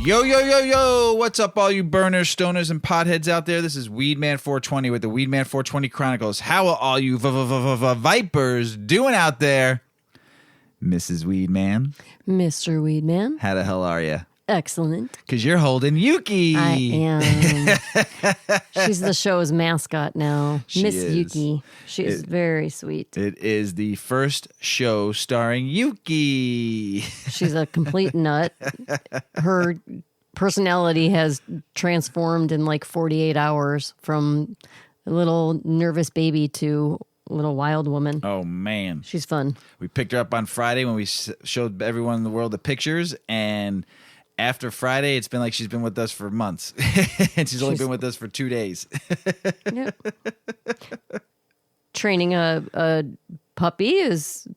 Yo, yo, yo, yo! What's up, all you burners, stoners, and potheads out there? This is Weedman 420 with the Weedman 420 Chronicles. How are all you vipers doing out there? Mrs. Weedman. Mr. Weedman. How the hell are you? Excellent. Because you're holding Yuki. I am. She's the show's mascot now. Miss Yuki. She is very sweet. It is the first show starring Yuki. She's a complete nut. Her personality has transformed in like 48 hours from a little nervous baby to a little wild woman. Oh, man. She's fun. We picked her up on Friday when we showed everyone in the world the pictures, and after Friday, it's been like she's been with us for months. And she's only been with us for 2 days. Yep. Training a puppy is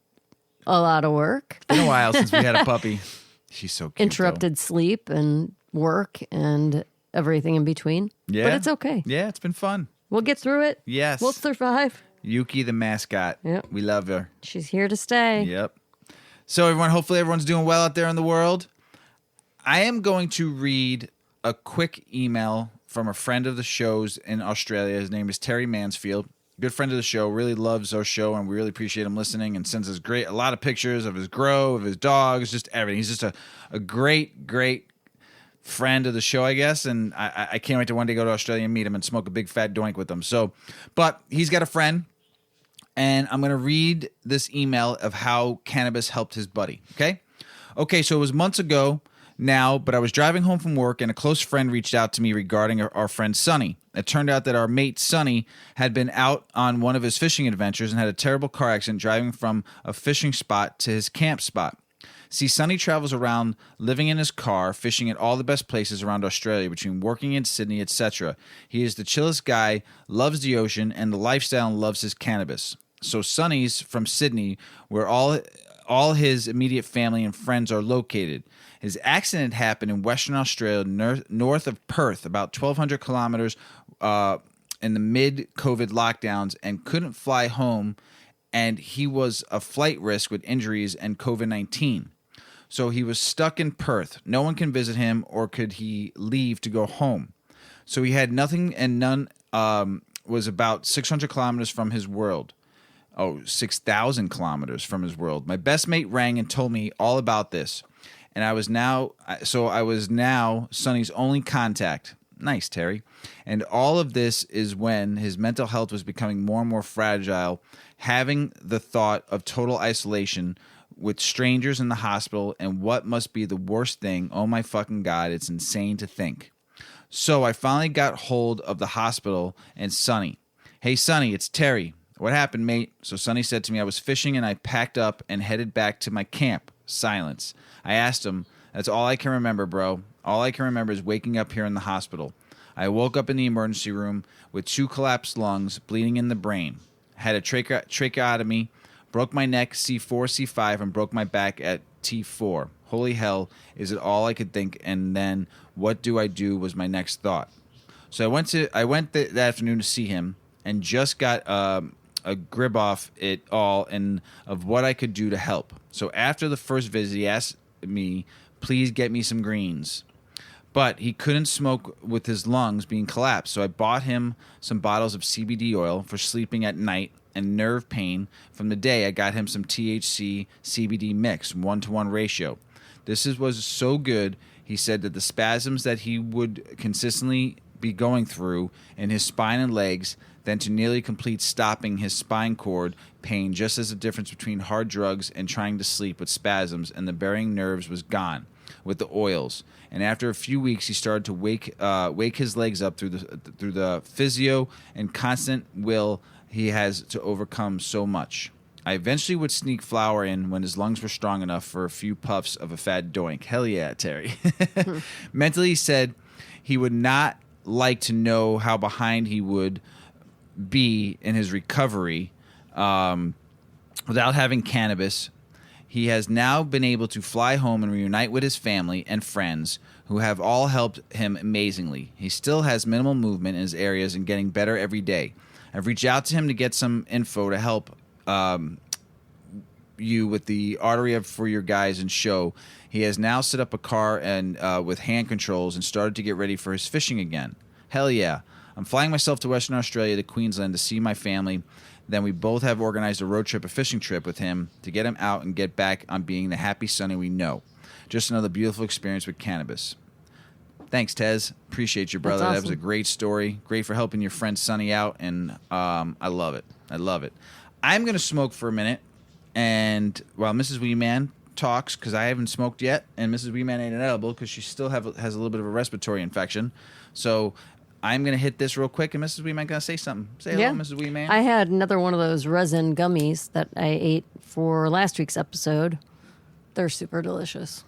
a lot of work. It's been a while since we had a puppy. She's so cute. Interrupted sleep and work and everything in between. Yeah. But it's okay. Yeah, it's been fun. We'll get through it. Yes. We'll survive. Yuki, the mascot. Yep. We love her. She's here to stay. Yep. So everyone, hopefully everyone's doing well out there in the world. I am going to read a quick email from a friend of the show's in Australia. His name is Terry Mansfield. Good friend of the show, really loves our show, and we really appreciate him listening and sends us a lot of pictures of his grow, of his dogs, just everything. He's just a great, great friend of the show, I guess, and I can't wait to one day go to Australia and meet him and smoke a big fat doink with him. But he's got a friend, and I'm going to read this email of how cannabis helped his buddy, okay? Okay, so it was months ago now, but I was driving home from work, and a close friend reached out to me regarding our friend Sonny. It turned out that our mate Sonny had been out on one of his fishing adventures and had a terrible car accident driving from a fishing spot to his camp spot. See, Sonny travels around living in his car, fishing at all the best places around Australia, between working in Sydney, etc. He is the chillest guy, loves the ocean and the lifestyle, and loves his cannabis. So Sonny's from Sydney, where all his immediate family and friends are located. His accident happened in Western Australia, north of Perth, about 1,200 kilometers in the mid-COVID lockdowns, and couldn't fly home, and he was a flight risk with injuries and COVID-19. So he was stuck in Perth. No one can visit him, or could he leave to go home. So he had nothing, and none was about 600 kilometers from his world. 6,000 kilometers from his world. My best mate rang and told me all about this. And I was now Sonny's only contact. Nice, Terry. And all of this is when his mental health was becoming more and more fragile, having the thought of total isolation with strangers in the hospital, and what must be the worst thing. Oh my fucking God, it's insane to think. So I finally got hold of the hospital and Sonny. Hey, Sonny, it's Terry. What happened, mate? So Sonny said to me, I was fishing and I packed up and headed back to my camp. Silence. I asked him, that's all I can remember, bro. All I can remember is waking up here in the hospital. I woke up in the emergency room with 2 collapsed lungs, bleeding in the brain. Had a tracheotomy, broke my neck C4, C5, and broke my back at T4. Holy hell, is it all I could think? And then, what do I do was my next thought. So I went that afternoon to see him, and just got a grip off it all and of what I could do to help. So after the first visit, he asked me, please get me some greens. But he couldn't smoke with his lungs being collapsed, so I bought him some bottles of CBD oil for sleeping at night and nerve pain. From the day, I got him some THC CBD mix, 1-to-1 ratio. This was so good, he said, that the spasms that he would consistently be going through in his spine and legs, then to nearly complete stopping his spine cord pain, just as the difference between hard drugs and trying to sleep with spasms, and the burying nerves was gone with the oils. And after a few weeks, he started to wake his legs up through the physio and constant will he has to overcome so much. I eventually would sneak flour in when his lungs were strong enough for a few puffs of a fat doink. Hell yeah, Terry. Mentally, he said he would not like to know how behind he would be in his recovery without having cannabis. He has now been able to fly home and reunite with his family and friends who have all helped him amazingly. He still has minimal movement in his areas and getting better every day. I've reached out to him to get some info to help you with the artery for your guys and show. He has now set up a car and with hand controls and started to get ready for his fishing again. Hell yeah. I'm flying myself to Western Australia to Queensland to see my family. Then we both have organized a road trip, a fishing trip with him to get him out and get back on being the happy Sonny we know. Just another beautiful experience with cannabis. Thanks, Tez. Appreciate you, brother. That's awesome. That was a great story. Great for helping your friend Sonny out, and I love it. I love it. I'm going to smoke for a minute, and while Mrs. Weedman talks, because I haven't smoked yet, and Mrs. Weedman ain't an edible because she still has a little bit of a respiratory infection. So I'm going to hit this real quick, and Mrs. Weedman going to say something. Say hello, Mrs. Weedman. I had another one of those resin gummies that I ate for last week's episode. They're super delicious.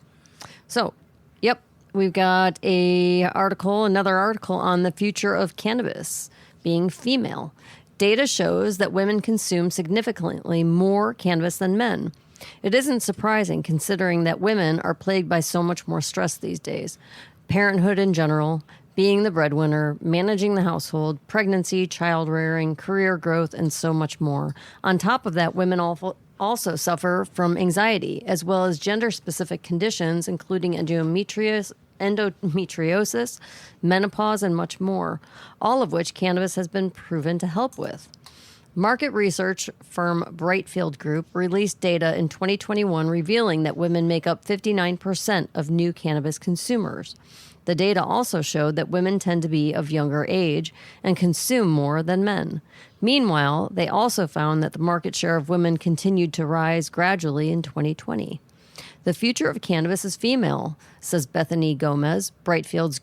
So, yep, we've got another article on the future of cannabis being female. Data shows that women consume significantly more cannabis than men. It isn't surprising considering that women are plagued by so much more stress these days. Parenthood in general, being the breadwinner, managing the household, pregnancy, child rearing, career growth, and so much more. On top of that, women also suffer from anxiety, as well as gender-specific conditions, including endometriosis, menopause, and much more, all of which cannabis has been proven to help with. Market research firm Brightfield Group released data in 2021 revealing that women make up 59% of new cannabis consumers. The data also showed that women tend to be of younger age and consume more than men. Meanwhile, they also found that the market share of women continued to rise gradually in 2020. The future of cannabis is female, says Bethany Gomez, Brightfield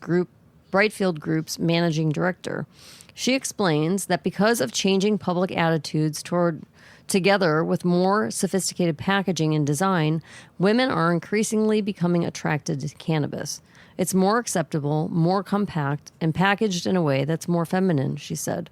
Group's managing director. She explains that because of changing public attitudes together with more sophisticated packaging and design, women are increasingly becoming attracted to cannabis. It's more acceptable, more compact, and packaged in a way that's more feminine, she said.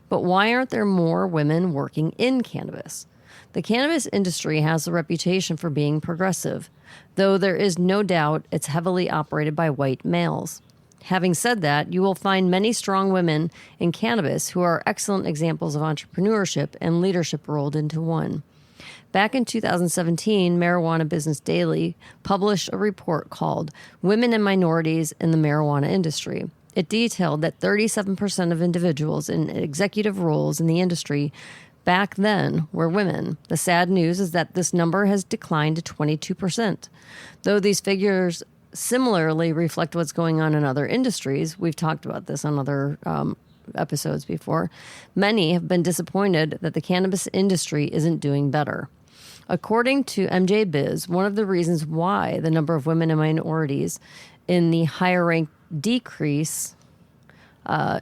But why aren't there more women working in cannabis? The cannabis industry has a reputation for being progressive, though there is no doubt it's heavily operated by white males. Having said that, you will find many strong women in cannabis who are excellent examples of entrepreneurship and leadership rolled into one. Back in 2017, Marijuana Business Daily published a report called Women and Minorities in the Marijuana Industry. It detailed that 37% of individuals in executive roles in the industry back then were women. The sad news is that this number has declined to 22%. Though these figures similarly reflect what's going on in other industries, we've talked about this on other episodes before, many have been disappointed that the cannabis industry isn't doing better. According to MJ Biz, one of the reasons why the number of women and minorities in the higher rank decrease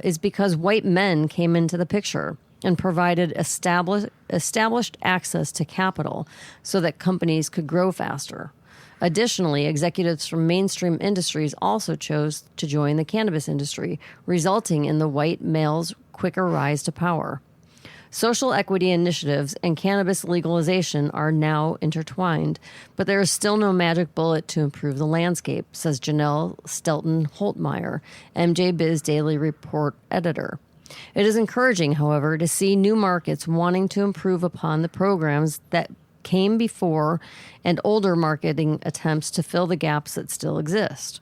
is because white men came into the picture and provided established access to capital so that companies could grow faster. Additionally, executives from mainstream industries also chose to join the cannabis industry, resulting in the white males' quicker rise to power. Social equity initiatives and cannabis legalization are now intertwined, but there is still no magic bullet to improve the landscape, says Janelle Stelton-Holtmeyer, MJ Biz Daily Report editor. It is encouraging, however, to see new markets wanting to improve upon the programs that came before and older marketing attempts to fill the gaps that still exist.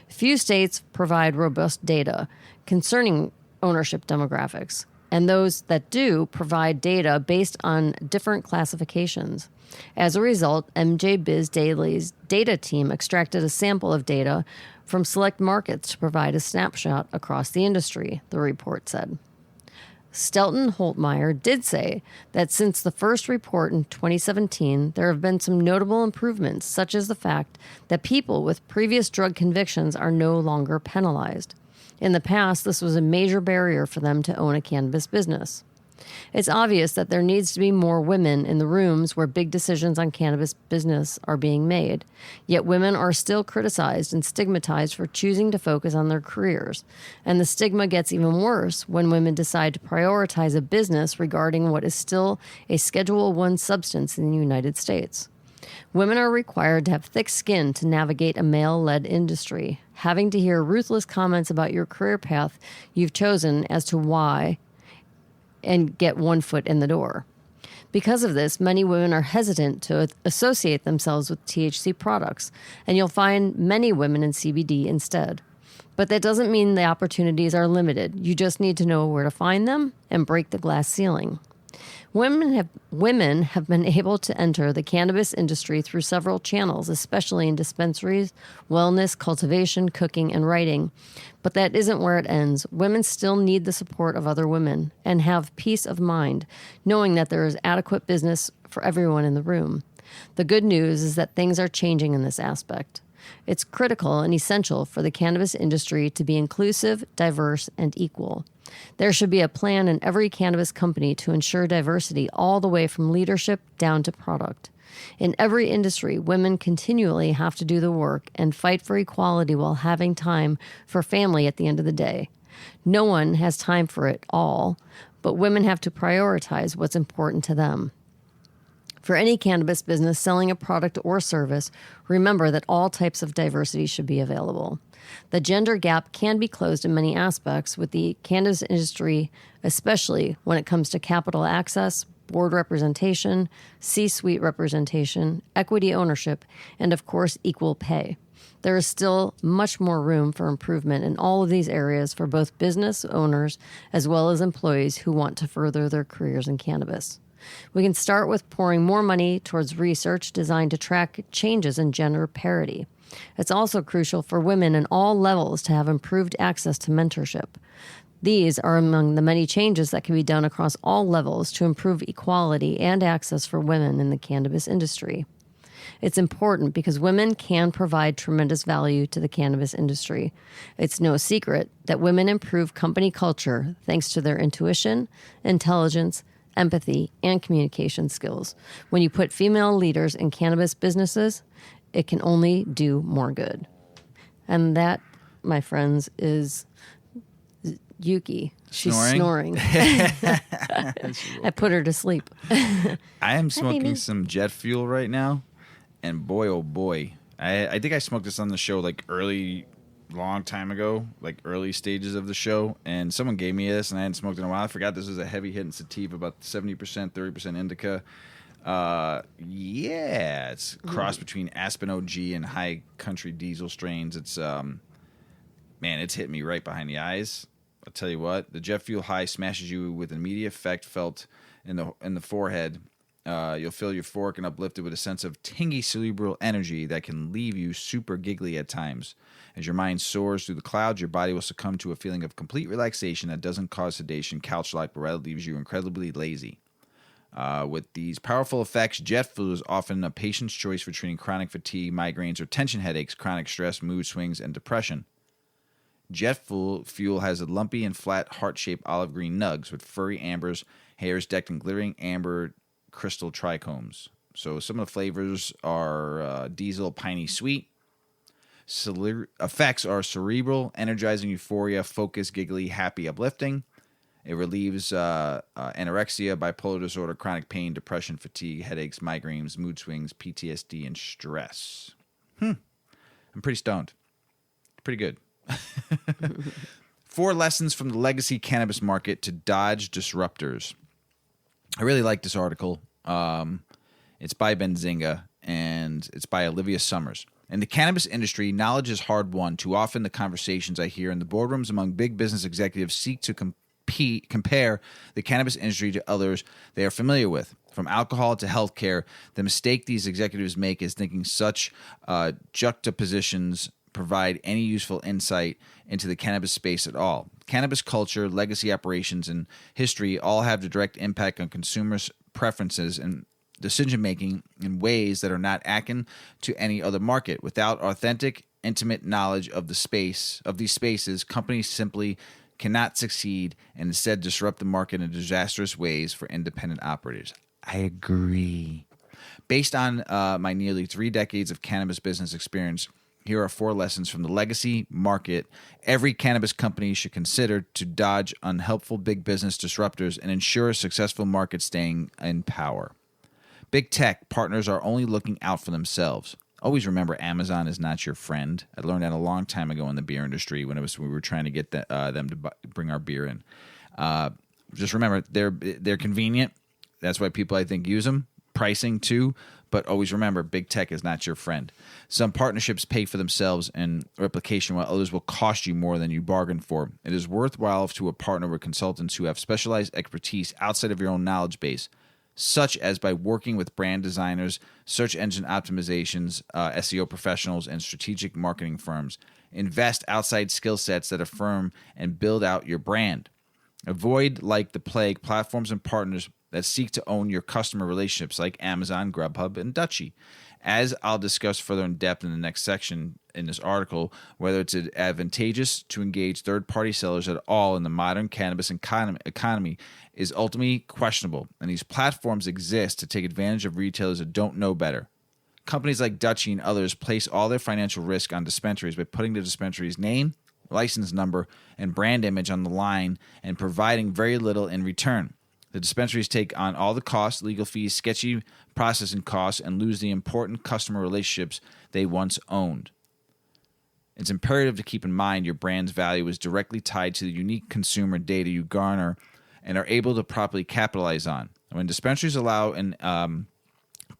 Few states provide robust data concerning ownership demographics, and those that do provide data based on different classifications. As a result, MJ Biz Daily's data team extracted a sample of data from select markets to provide a snapshot across the industry, the report said. Stelton-Holtmeyer did say that since the first report in 2017, there have been some notable improvements, such as the fact that people with previous drug convictions are no longer penalized. In the past, this was a major barrier for them to own a cannabis business. It's obvious that there needs to be more women in the rooms where big decisions on cannabis business are being made. Yet women are still criticized and stigmatized for choosing to focus on their careers. And the stigma gets even worse when women decide to prioritize a business regarding what is still a Schedule I substance in the United States. Women are required to have thick skin to navigate a male-led industry, having to hear ruthless comments about your career path you've chosen as to why and get one foot in the door. Because of this, many women are hesitant to associate themselves with THC products, and you'll find many women in CBD instead. But that doesn't mean the opportunities are limited. You just need to know where to find them and break the glass ceiling. Women have been able to enter the cannabis industry through several channels, especially in dispensaries, wellness, cultivation, cooking, and writing. But that isn't where it ends. Women still need the support of other women and have peace of mind, knowing that there is adequate business for everyone in the room. The good news is that things are changing in this aspect. It's critical and essential for the cannabis industry to be inclusive, diverse, and equal. There should be a plan in every cannabis company to ensure diversity all the way from leadership down to product. In every industry, women continually have to do the work and fight for equality while having time for family at the end of the day. No one has time for it all, but women have to prioritize what's important to them. For any cannabis business selling a product or service, remember that all types of diversity should be available. The gender gap can be closed in many aspects with the cannabis industry, especially when it comes to capital access, board representation, C-suite representation, equity ownership, and of course, equal pay. There is still much more room for improvement in all of these areas for both business owners as well as employees who want to further their careers in cannabis. We can start with pouring more money towards research designed to track changes in gender parity. It's also crucial for women in all levels to have improved access to mentorship. These are among the many changes that can be done across all levels to improve equality and access for women in the cannabis industry. It's important because women can provide tremendous value to the cannabis industry. It's no secret that women improve company culture thanks to their intuition, intelligence, empathy, and communication skills. When you put female leaders in cannabis businesses, it can only do more good. And that, my friends, is Yuki. She's snoring. I put her to sleep. I am smoking some jet fuel right now, and boy, oh boy. I think I smoked this on the show long time ago, like early stages of the show, and someone gave me this and I hadn't smoked it in a while. I forgot this was a heavy hitting sativa, about 70%, 30% indica. It's a cross between Aspen OG and High Country Diesel strains. It's it's hit me right behind the eyes. I'll tell you what, the jet fuel high smashes you with immediate effect felt in the forehead. You'll feel euphoric and uplifted with a sense of tingy cerebral energy that can leave you super giggly at times. As your mind soars through the clouds, your body will succumb to a feeling of complete relaxation that doesn't cause sedation, couch-like, but rather leaves you incredibly lazy. With these powerful effects, jet fuel is often a patient's choice for treating chronic fatigue, migraines, or tension headaches, chronic stress, mood swings, and depression. Jet fuel has a lumpy and flat heart-shaped olive green nugs with furry ambers, hairs decked in glittering amber crystal trichomes. So some of the flavors are diesel, piney, sweet. Effects are cerebral, energizing euphoria, focus, giggly, happy, uplifting. It relieves anorexia, bipolar disorder, chronic pain, depression, fatigue, headaches, migraines, mood swings, PTSD, and stress. I'm pretty stoned. Pretty good. 4 lessons from the legacy cannabis market to dodge disruptors. I really like this article. It's by Benzinga, and it's by Olivia Summers. In the cannabis industry, knowledge is hard won. Too often, the conversations I hear in the boardrooms among big business executives seek to compare the cannabis industry to others they are familiar with. From alcohol to healthcare, the mistake these executives make is thinking such juxtapositions provide any useful insight into the cannabis space at all. Cannabis culture, legacy operations, and history all have a direct impact on consumers' preferences and decision-making in ways that are not akin to any other market. Without authentic, intimate knowledge of these spaces, companies simply cannot succeed and instead disrupt the market in disastrous ways for independent operators. I agree. Based on my nearly 3 decades of cannabis business experience, here are 4 lessons from the legacy market every cannabis company should consider to dodge unhelpful big business disruptors and ensure a successful market staying in power. Big tech partners are only looking out for themselves. Always remember, Amazon is not your friend. I learned that a long time ago in the beer industry when we were trying to get them to bring our beer in. Just remember, they're convenient. That's why people, I think, use them. Pricing too, but always remember, big tech is not your friend. Some partnerships pay for themselves and replication, while others will cost you more than you bargained for. It is worthwhile to partner with consultants who have specialized expertise outside of your own knowledge base, such as by working with brand designers, search engine optimizations, SEO professionals, and strategic marketing firms. Invest outside skill sets that affirm and build out your brand. Avoid, like the plague, platforms and partners that seek to own your customer relationships like Amazon, Grubhub, and Dutchie. As I'll discuss further in depth in the next section in this article, whether it's advantageous to engage third-party sellers at all in the modern cannabis economy is ultimately questionable, and these platforms exist to take advantage of retailers that don't know better. Companies like Dutchie and others place all their financial risk on dispensaries by putting the dispensary's name, license number, and brand image on the line and providing very little in return. The dispensaries take on all the costs, legal fees, sketchy processing costs, and lose the important customer relationships they once owned. It's imperative to keep in mind your brand's value is directly tied to the unique consumer data you garner and are able to properly capitalize on. When dispensaries allow an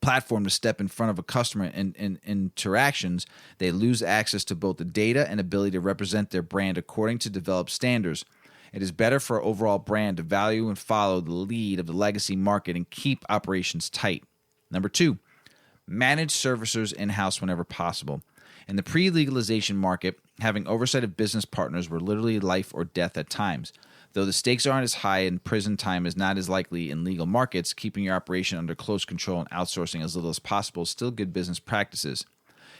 platform to step in front of a customer in interactions, they lose access to both the data and ability to represent their brand according to developed standards. It is better for our overall brand to value and follow the lead of the legacy market and keep operations tight. Number 2, manage servicers in-house whenever possible. In the pre-legalization market, having oversight of business partners were literally life or death at times. Though the stakes aren't as high and prison time is not as likely in legal markets, keeping your operation under close control and outsourcing as little as possible is still good business practices.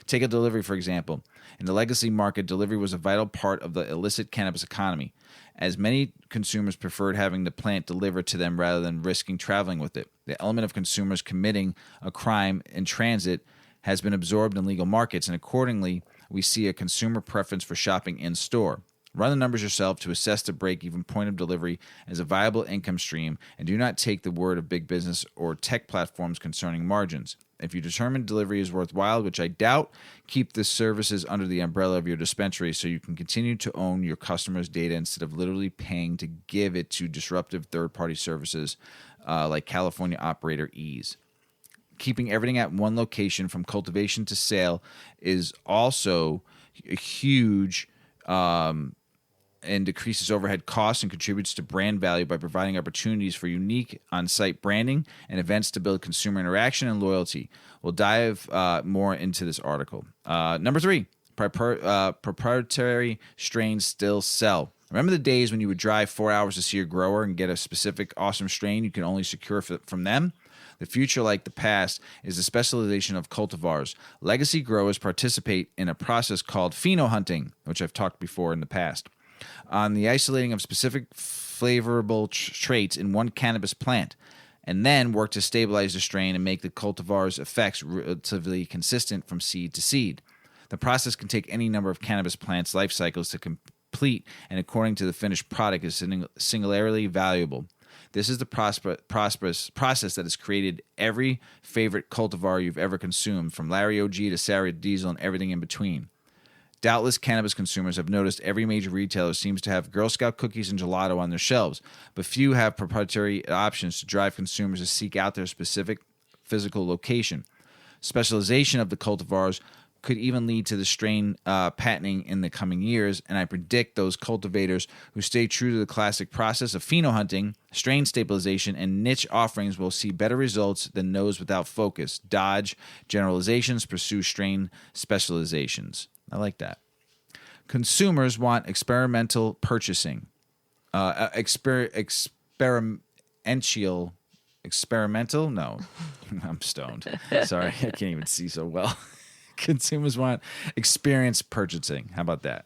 Take a delivery, for example. In the legacy market, delivery was a vital part of the illicit cannabis economy, as many consumers preferred having the plant delivered to them rather than risking traveling with it. The element of consumers committing a crime in transit has been absorbed in legal markets, and accordingly, we see a consumer preference for shopping in-store. Run the numbers yourself to assess the break-even point of delivery as a viable income stream, and do not take the word of big business or tech platforms concerning margins. If you determine delivery is worthwhile, which I doubt, keep the services under the umbrella of your dispensary so you can continue to own your customers' data instead of literally paying to give it to disruptive third-party services like California operator Ease. Keeping everything at one location from cultivation to sale is also a huge and decreases overhead costs and contributes to brand value by providing opportunities for unique on-site branding and events to build consumer interaction and loyalty. We'll dive more into this article. Number 3, proprietary strains still sell. Remember the days when you would drive 4 hours to see a grower and get a specific awesome strain you can only secure from them? The future, like the past, is the specialization of cultivars. Legacy growers participate in a process called pheno-hunting, which I've talked before in the past, on the isolating of specific flavorable traits in one cannabis plant, and then work to stabilize the strain and make the cultivar's effects relatively consistent from seed to seed. The process can take any number of cannabis plants' life cycles to complete, and according to the finished product, is singularly valuable. This is the process that has created every favorite cultivar you've ever consumed, from Larry OG to Sarah Diesel and everything in between. Doubtless, cannabis consumers have noticed every major retailer seems to have Girl Scout cookies and gelato on their shelves, but few have proprietary options to drive consumers to seek out their specific physical location. Specialization of the cultivars could even lead to the strain patenting in the coming years, and I predict those cultivators who stay true to the classic process of pheno-hunting, strain stabilization, and niche offerings will see better results than those without focus. Dodge generalizations, pursue strain specializations. I like that. Consumers want experimental purchasing. Experimental? No, I'm stoned. Sorry, I can't even see so well. Consumers want experience purchasing. How about that?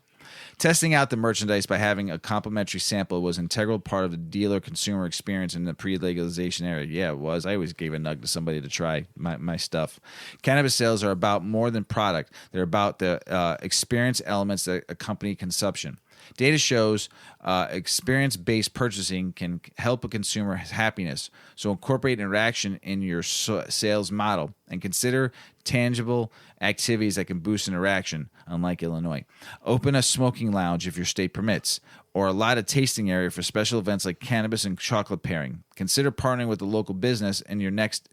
Testing out the merchandise by having a complimentary sample was an integral part of the dealer-consumer experience in the pre-legalization era. Yeah, it was. I always gave a nug to somebody to try my stuff. Cannabis sales are about more than product. They're about the experience elements that accompany consumption. Data shows experience-based purchasing can help a consumer's happiness. So incorporate interaction in your sales model and consider tangible activities that can boost interaction, unlike Illinois. Open a smoking lounge if your state permits, or allot a tasting area for special events like cannabis and chocolate pairing. Consider partnering with a local business and your next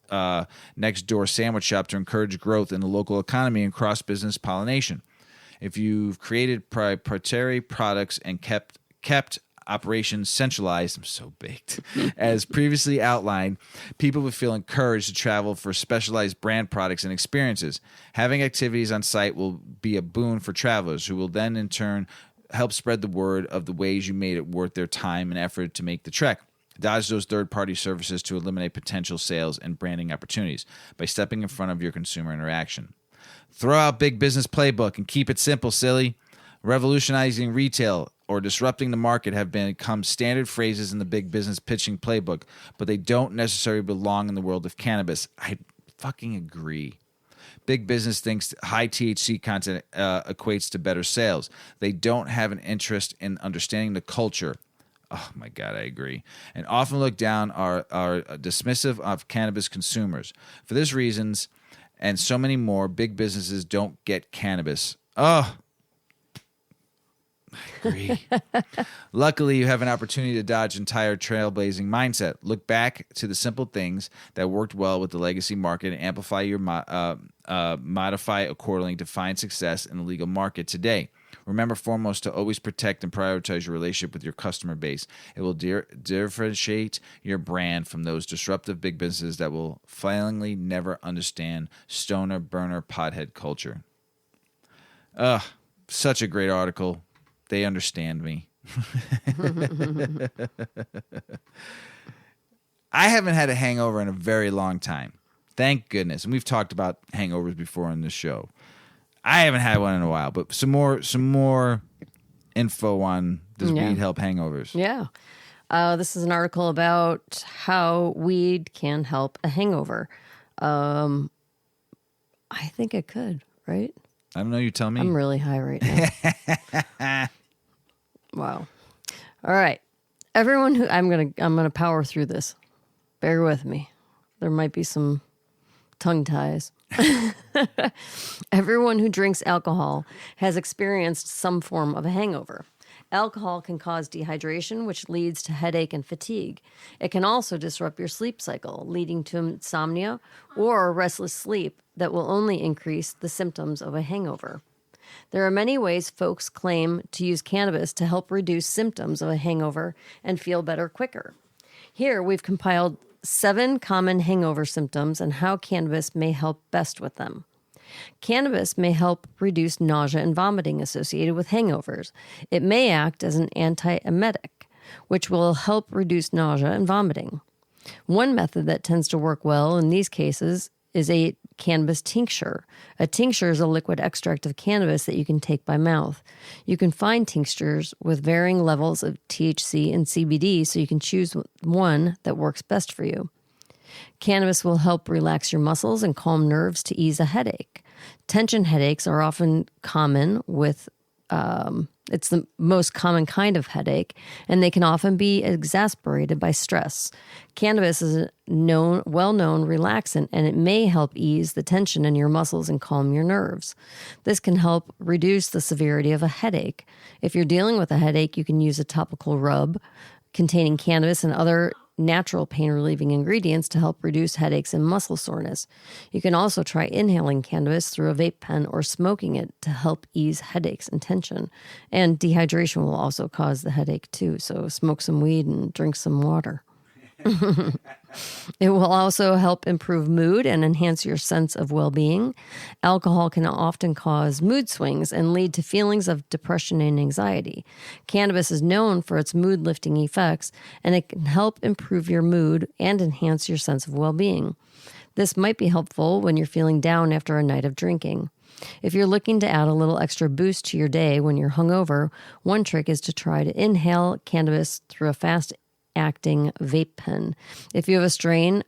door sandwich shop to encourage growth in the local economy and cross-business pollination. If you've created proprietary products and kept operations centralized, I'm so baked, as previously outlined, people would feel encouraged to travel for specialized brand products and experiences. Having activities on site will be a boon for travelers, who will then in turn help spread the word of the ways you made it worth their time and effort to make the trek. Dodge those third-party services to eliminate potential sales and branding opportunities by stepping in front of your consumer interaction. Throw out big business playbook and keep it simple, silly. Revolutionizing retail or disrupting the market have become standard phrases in the big business pitching playbook, but they don't necessarily belong in the world of cannabis. I fucking agree. Big business thinks high THC content equates to better sales. They don't have an interest in understanding the culture. Oh my God, I agree. And often look down are dismissive of cannabis consumers. For these reasons and so many more, big businesses don't get cannabis. Oh, I agree. Luckily, you have an opportunity to dodge entire trailblazing mindset. Look back to the simple things that worked well with the legacy market and amplify your modify accordingly to find success in the legal market today. Remember foremost to always protect and prioritize your relationship with your customer base. It will differentiate your brand from those disruptive big businesses that will finally never understand stoner, burner, pothead culture. Such a great article. They understand me. I haven't had a hangover in a very long time. Thank goodness. And we've talked about hangovers before on this show. I haven't had one in a while, but some more info on does weed help hangovers? Yeah. This is an article about how weed can help a hangover. I think it could, right? I don't know. You tell me. I'm really high right now. Wow. All right. Everyone who I'm gonna power through this. Bear with me. There might be some tongue ties. Everyone who drinks alcohol has experienced some form of a hangover. Alcohol can cause dehydration, which leads to headache and fatigue. It can also disrupt your sleep cycle, leading to insomnia or restless sleep that will only increase the symptoms of a hangover. There are many ways folks claim to use cannabis to help reduce symptoms of a hangover and feel better quicker. Here, we've compiled 7 common hangover symptoms and how cannabis may help best with them. Cannabis may help reduce nausea and vomiting associated with hangovers. It may act as an antiemetic, which will help reduce nausea and vomiting. One method that tends to work well in these cases is a cannabis tincture. A tincture is a liquid extract of cannabis that you can take by mouth. You can find tinctures with varying levels of THC and CBD, so you can choose one that works best for you. Cannabis will help relax your muscles and calm nerves to ease a headache. Tension headaches are often common with it's the most common kind of headache, and they can often be exacerbated by stress. Cannabis is a well-known relaxant, and it may help ease the tension in your muscles and calm your nerves. This can help reduce the severity of a headache. If you're dealing with a headache, you can use a topical rub containing cannabis and other natural pain-relieving ingredients to help reduce headaches and muscle soreness. You can also try inhaling cannabis through a vape pen or smoking it to help ease headaches and tension. And dehydration will also cause the headache too, so smoke some weed and drink some water. It will also help improve mood and enhance your sense of well-being. Alcohol can often cause mood swings and lead to feelings of depression and anxiety. Cannabis is known for its mood-lifting effects, and it can help improve your mood and enhance your sense of well-being. This might be helpful when you're feeling down after a night of drinking. If you're looking to add a little extra boost to your day when you're hungover, one trick is to try to inhale cannabis through a fast-acting vape pen. If you have a strain,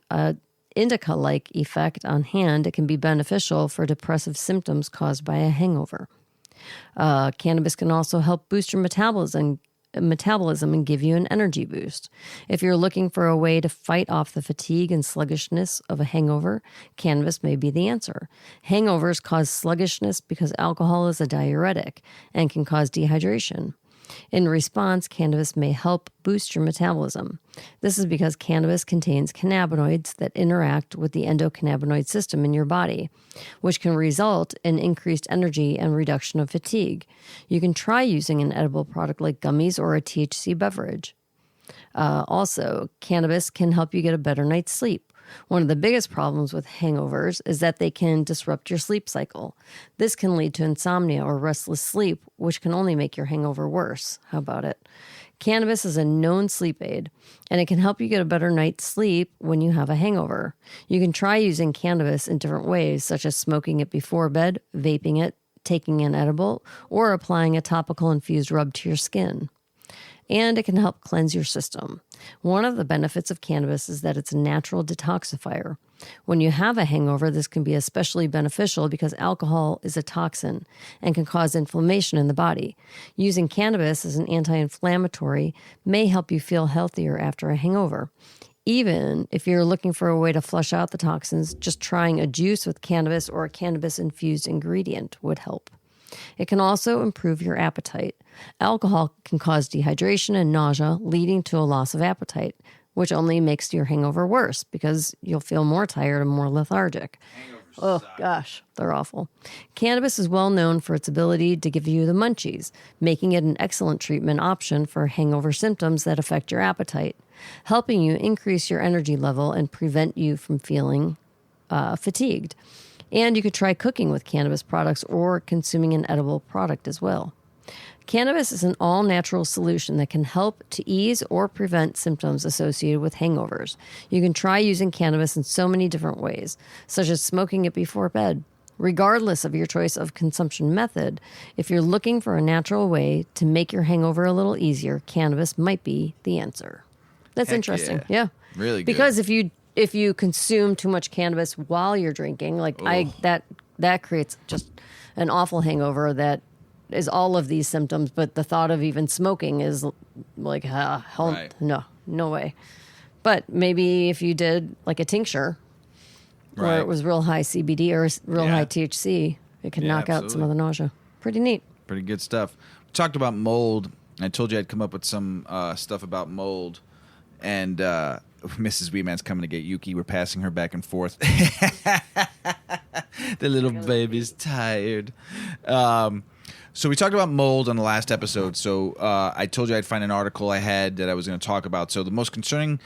indica-like effect on hand, it can be beneficial for depressive symptoms caused by a hangover. Cannabis can also help boost your metabolism and give you an energy boost. If you're looking for a way to fight off the fatigue and sluggishness of a hangover, cannabis may be the answer. Hangovers cause sluggishness because alcohol is a diuretic and can cause dehydration. In response, cannabis may help boost your metabolism. This is because cannabis contains cannabinoids that interact with the endocannabinoid system in your body, which can result in increased energy and reduction of fatigue. You can try using an edible product like gummies or a THC beverage. Also, cannabis can help you get a better night's sleep. One of the biggest problems with hangovers is that they can disrupt your sleep cycle. This can lead to insomnia or restless sleep, which can only make your hangover worse. How about it? Cannabis is a known sleep aid, and it can help you get a better night's sleep when you have a hangover. You can try using cannabis in different ways, such as smoking it before bed, vaping it, taking an edible, or applying a topical infused rub to your skin. And it can help cleanse your system. One of the benefits of cannabis is that it's a natural detoxifier. When you have a hangover, this can be especially beneficial because alcohol is a toxin and can cause inflammation in the body. Using cannabis as an anti-inflammatory may help you feel healthier after a hangover. Even if you're looking for a way to flush out the toxins, just trying a juice with cannabis or a cannabis-infused ingredient would help. It can also improve your appetite. Alcohol can cause dehydration and nausea, leading to a loss of appetite, which only makes your hangover worse because you'll feel more tired and more lethargic. Oh, gosh, they're awful. Cannabis is well known for its ability to give you the munchies, making it an excellent treatment option for hangover symptoms that affect your appetite, helping you increase your energy level and prevent you from feeling fatigued. And you could try cooking with cannabis products or consuming an edible product as well. Cannabis is an all-natural solution that can help to ease or prevent symptoms associated with hangovers. You can try using cannabis in so many different ways, such as smoking it before bed. Regardless of your choice of consumption method, if you're looking for a natural way to make your hangover a little easier, cannabis might be the answer. That's interesting. Yeah. Really good. Because if you consume too much cannabis while you're drinking, that creates just an awful hangover that is all of these symptoms, but the thought of even smoking is like, right. no way. But maybe if you did like a tincture where it was real high CBD or real high THC, it could knock out some of the nausea. Pretty neat. Pretty good stuff. We talked about mold. I told you I'd come up with some stuff about mold, and Mrs. Weedman's coming to get Yuki. We're passing her back and forth. The little baby's tired. So we talked about mold on the last episode. So I told you I'd find an article I had that I was going to talk about. So the most concerning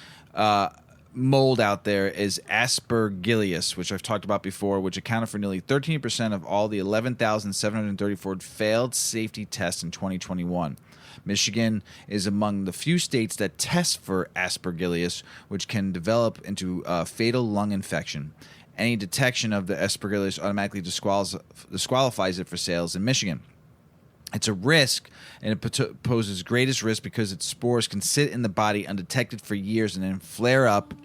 mold out there is Aspergillus, which I've talked about before, which accounted for nearly 13% of all the 11,734 failed safety tests in 2021. Michigan is among the few states that test for Aspergillus, which can develop into a fatal lung infection. Any detection of the Aspergillus automatically disqualifies it for sales in Michigan. It's a risk, and it poses greatest risk because its spores can sit in the body undetected for years and then flare up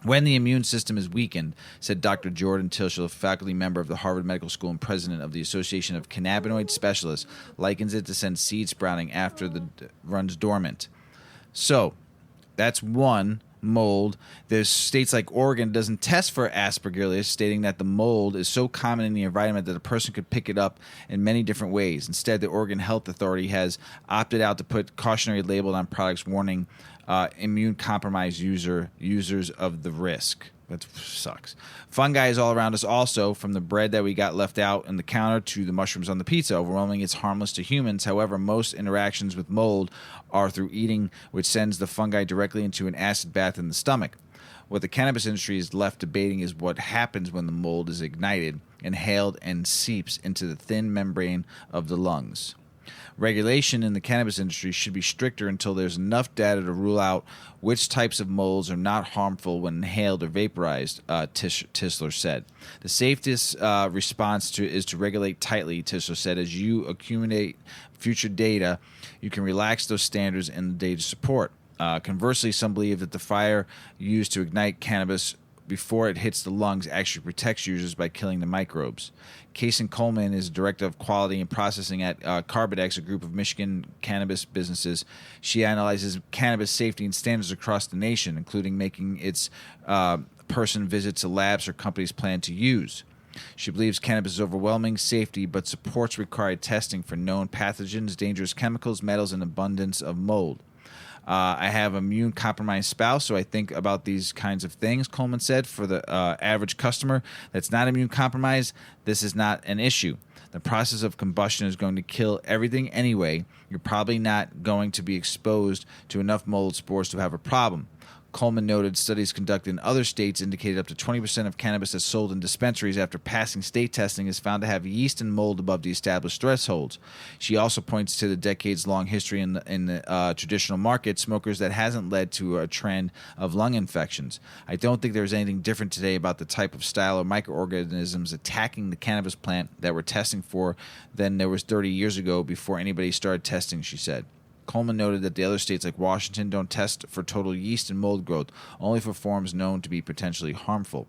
when the immune system is weakened, said Dr. Jordan Tilshel, a faculty member of the Harvard Medical School and president of the Association of Cannabinoid Specialists, likens it to send seed sprouting after the runs dormant. So, that's one mold. There's states like Oregon doesn't test for Aspergillus, stating that the mold is so common in the environment that a person could pick it up in many different ways. Instead, the Oregon Health Authority has opted out to put cautionary label on products warning immune-compromised users of the risk. That sucks. Fungi is all around us also, from the bread that we got left out on the counter to the mushrooms on the pizza. Overwhelmingly, it's harmless to humans. However, most interactions with mold are through eating, which sends the fungi directly into an acid bath in the stomach. What the cannabis industry is left debating is what happens when the mold is ignited, inhaled, and seeps into the thin membrane of the lungs. Regulation in the cannabis industry should be stricter until there's enough data to rule out which types of molds are not harmful when inhaled or vaporized, Tisler said. The safest response is to regulate tightly, Tisler said. As you accumulate future data, you can relax those standards and the data support. Conversely, some believe that the fire used to ignite cannabis before it hits the lungs actually protects users by killing the microbes. Kason Coleman is Director of Quality and Processing at Carbidex, a group of Michigan cannabis businesses. She analyzes cannabis safety and standards across the nation, including making its person visit to labs her companies plan to use. She believes cannabis is overwhelming safety, but supports required testing for known pathogens, dangerous chemicals, metals, and abundance of mold. I have an immune-compromised spouse, so I think about these kinds of things, Coleman said. For the average customer that's not immune-compromised, this is not an issue. The process of combustion is going to kill everything anyway. You're probably not going to be exposed to enough mold spores to have a problem. Coleman noted studies conducted in other states indicated up to 20% of cannabis that's sold in dispensaries after passing state testing is found to have yeast and mold above the established thresholds. She also points to the decades-long history in the traditional market, smokers that hasn't led to a trend of lung infections. I don't think there's anything different today about the type of style or microorganisms attacking the cannabis plant that we're testing for than there was 30 years ago before anybody started testing, she said. Coleman noted that the other states like Washington don't test for total yeast and mold growth, only for forms known to be potentially harmful.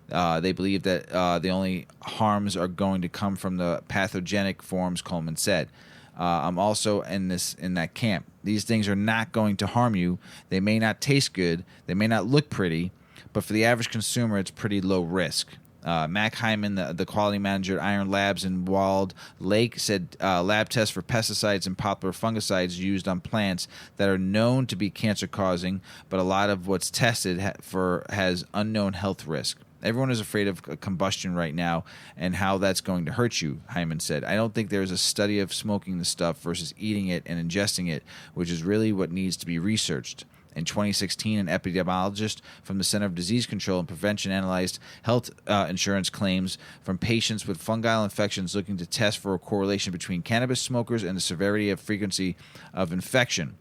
They believe that the only harms are going to come from the pathogenic forms, Coleman said. I'm also in that camp. These things are not going to harm you. They may not taste good. They may not look pretty, but for the average consumer, it's pretty low risk. Mac Hyman, the quality manager at Iron Labs in Walled Lake, said lab tests for pesticides and popular fungicides used on plants that are known to be cancer-causing, but a lot of what's tested has unknown health risk. Everyone is afraid of combustion right now and how that's going to hurt you, Hyman said. I don't think there's a study of smoking the stuff versus eating it and ingesting it, which is really what needs to be researched. In 2016, an epidemiologist from the Center of Disease Control and Prevention analyzed health insurance claims from patients with fungal infections looking to test for a correlation between cannabis smokers and the severity and frequency of infection.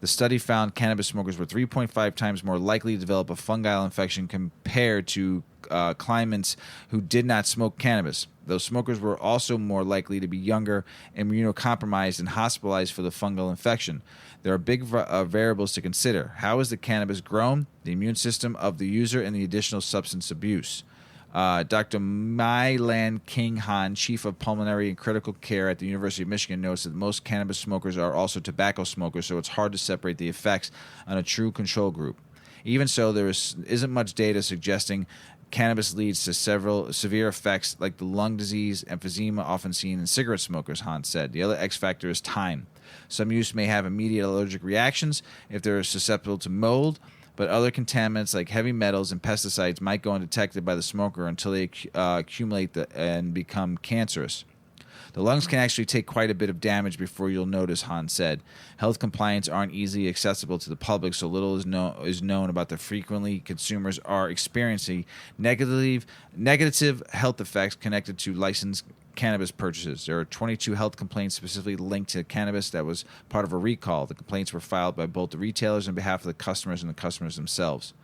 The study found cannabis smokers were 3.5 times more likely to develop a fungal infection compared to claimants who did not smoke cannabis. Those smokers were also more likely to be younger, immunocompromised, and hospitalized for the fungal infection. There are big variables to consider. How is the cannabis grown, the immune system of the user, and the additional substance abuse? Dr. Mai-Lan King-Han, Chief of Pulmonary and Critical Care at the University of Michigan, notes that most cannabis smokers are also tobacco smokers, so it's hard to separate the effects on a true control group. Even so, there isn't much data suggesting cannabis leads to several severe effects like the lung disease, emphysema often seen in cigarette smokers, Han said. The other X factor is time. Some use may have immediate allergic reactions if they're susceptible to mold, but other contaminants like heavy metals and pesticides might go undetected by the smoker until they accumulate and become cancerous. The lungs can actually take quite a bit of damage before you'll notice, Han said. Health compliance aren't easily accessible to the public, so little is known about the frequently consumers are experiencing negative health effects connected to licensed cannabis purchases. There are 22 health complaints specifically linked to cannabis that was part of a recall. The complaints were filed by both the retailers on behalf of the customers and the customers themselves.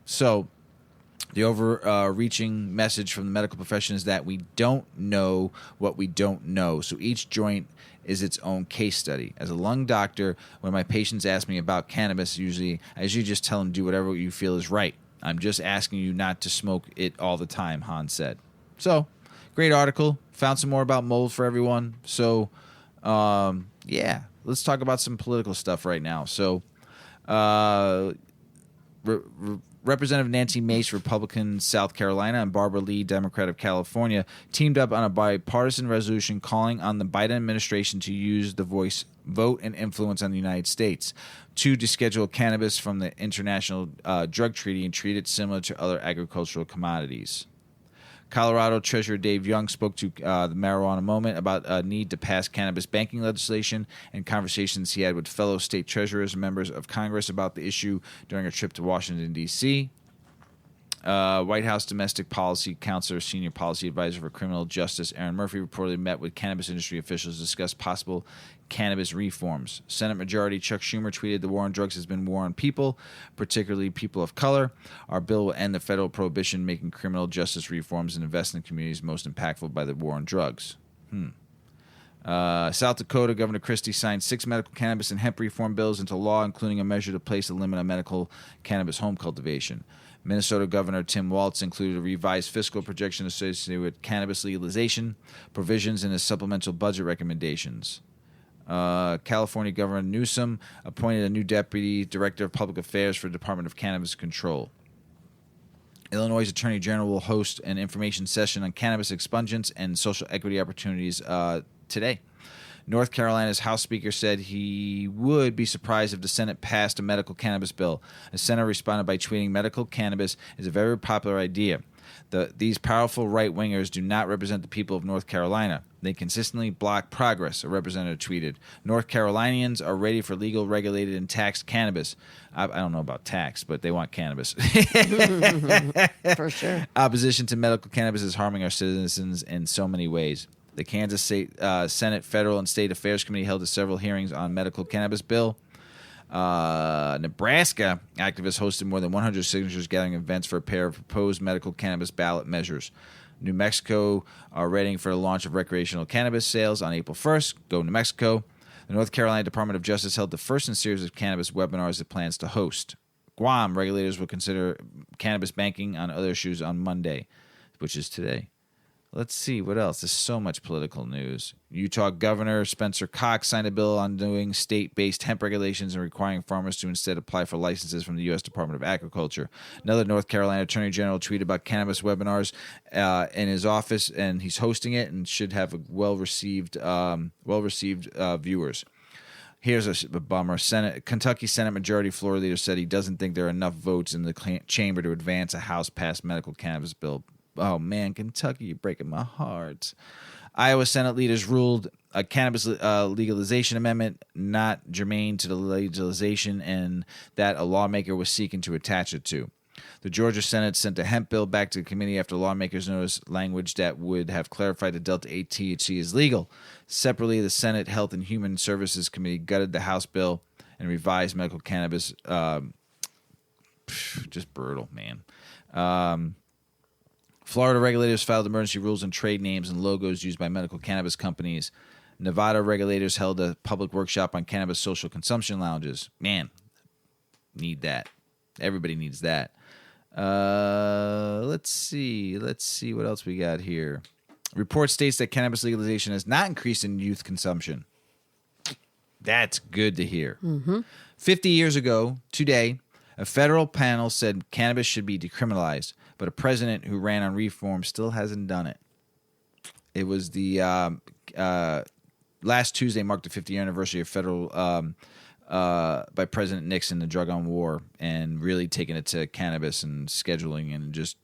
So the overreaching message from the medical profession is that we don't know what we don't know. So each joint is its own case study. As a lung doctor, when my patients ask me about cannabis, I usually just tell them do whatever you feel is right. I'm just asking you not to smoke it all the time, Han said. So, great article. Found some more about mold for everyone. So, let's talk about some political stuff right now. So, Representative Nancy Mace, Republican, South Carolina, and Barbara Lee, Democrat of California, teamed up on a bipartisan resolution calling on the Biden administration to use the voice, vote, and influence on the United States to deschedule cannabis from the International Drug Treaty and treat it similar to other agricultural commodities. Colorado Treasurer Dave Young spoke to the Marijuana Moment about a need to pass cannabis banking legislation and conversations he had with fellow state treasurers and members of Congress about the issue during a trip to Washington, D.C. White House Domestic Policy Counselor, Senior Policy Advisor for Criminal Justice Aaron Murphy reportedly met with cannabis industry officials to discuss possible cannabis reforms. Senate Majority Chuck Schumer tweeted, "The war on drugs has been war on people, particularly people of color. Our bill will end the federal prohibition, making criminal justice reforms and invest in communities most impactful by the war on drugs." South Dakota Governor Christie signed 6 medical cannabis and hemp reform bills into law, including a measure to place a limit on medical cannabis home cultivation. Minnesota Governor Tim Walz included a revised fiscal projection associated with cannabis legalization provisions in his supplemental budget recommendations. California Governor Newsom appointed a new deputy director of public affairs for the Department of Cannabis Control. Illinois' Attorney General will host an information session on cannabis expungents and social equity opportunities today. North Carolina's House Speaker said he would be surprised if the Senate passed a medical cannabis bill. The Senate responded by tweeting, "Medical cannabis is a very popular idea. These powerful right-wingers do not represent the people of North Carolina. They consistently block progress," a representative tweeted. "North Carolinians are ready for legal, regulated, and taxed cannabis." I don't know about tax, but they want cannabis. For sure. Opposition to medical cannabis is harming our citizens in so many ways. The Kansas State Senate Federal and State Affairs Committee held several hearings on medical cannabis bill. Nebraska activists hosted more than 100 signatures gathering events for a pair of proposed medical cannabis ballot measures. New Mexico are readying for the launch of recreational cannabis sales on April 1st. Go New Mexico. The North Carolina Department of Justice held the first in a series of cannabis webinars it plans to host. Guam regulators will consider cannabis banking on other issues on Monday, which is today. Let's see, what else? There's so much political news. Utah Governor Spencer Cox signed a bill on doing state-based hemp regulations and requiring farmers to instead apply for licenses from the U.S. Department of Agriculture. Another North Carolina Attorney General tweeted about cannabis webinars in his office, and he's hosting it and should have a well-received viewers. Here's a bummer. Kentucky Senate Majority Floor Leader said he doesn't think there are enough votes in the chamber to advance a House-passed medical cannabis bill. Oh, man, Kentucky, you're breaking my heart. Iowa Senate leaders ruled a cannabis legalization amendment not germane to the legalization and that a lawmaker was seeking to attach it to. The Georgia Senate sent a hemp bill back to the committee after lawmakers noticed language that would have clarified that Delta 8 THC is legal. Separately, the Senate Health and Human Services Committee gutted the House bill and revised medical cannabis. Just brutal, man. Florida regulators filed emergency rules on trade names and logos used by medical cannabis companies. Nevada regulators held a public workshop on cannabis social consumption lounges. Man, need that. Everybody needs that. Let's see what else we got here. Report states that cannabis legalization has not increased in youth consumption. That's good to hear. 50 years ago, today, a federal panel said cannabis should be decriminalized, but a president who ran on reform still hasn't done it. It was the last Tuesday marked the 50th anniversary of federal by President Nixon, the drug on war, and really taking it to cannabis and scheduling and just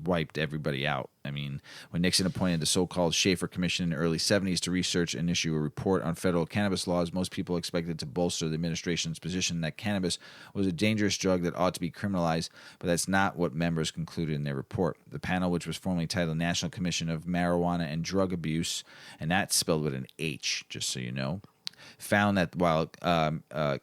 wiped everybody out. I mean, when Nixon appointed the so-called Schaefer Commission in the early 70s to research and issue a report on federal cannabis laws, most people expected to bolster the administration's position that cannabis was a dangerous drug that ought to be criminalized, but that's not what members concluded in their report. The panel, which was formerly titled National Commission of Marijuana and Drug Abuse, and that's spelled with an H, just so you know, found that while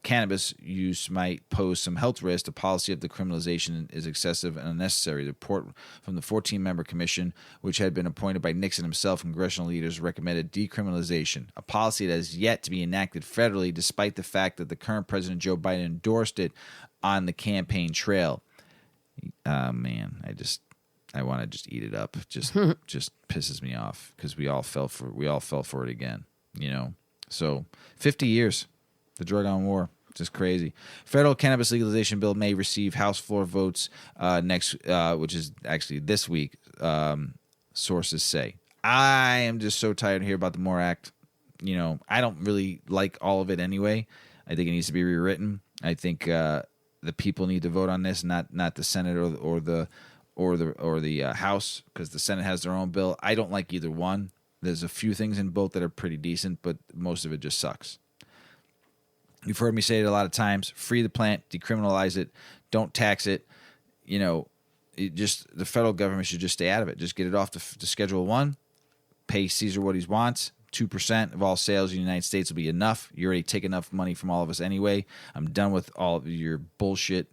cannabis use might pose some health risks, the policy of the criminalization is excessive and unnecessary. The report from the 14-member commission, which had been appointed by Nixon himself, and congressional leaders recommended decriminalization, a policy that has yet to be enacted federally, despite the fact that the current President Joe Biden endorsed it on the campaign trail. Man, I want to just eat it up. Just pisses me off because we all fell for it again, you know. So 50 years, the drug on war, just crazy. Federal cannabis legalization bill may receive House floor votes next, which is actually this week, sources say. I am just so tired to hear about the MORE Act. You know, I don't really like all of it anyway. I think it needs to be rewritten. I think the people need to vote on this, not the Senate or the House, because the Senate has their own bill. I don't like either one. There's a few things in both that are pretty decent, but most of it just sucks. You've heard me say it a lot of times. Free the plant, decriminalize it, don't tax it. You know, the federal government should just stay out of it. Just get it off to Schedule 1, pay Caesar what he wants. 2% of all sales in the United States will be enough. You already take enough money from all of us anyway. I'm done with all of your bullshit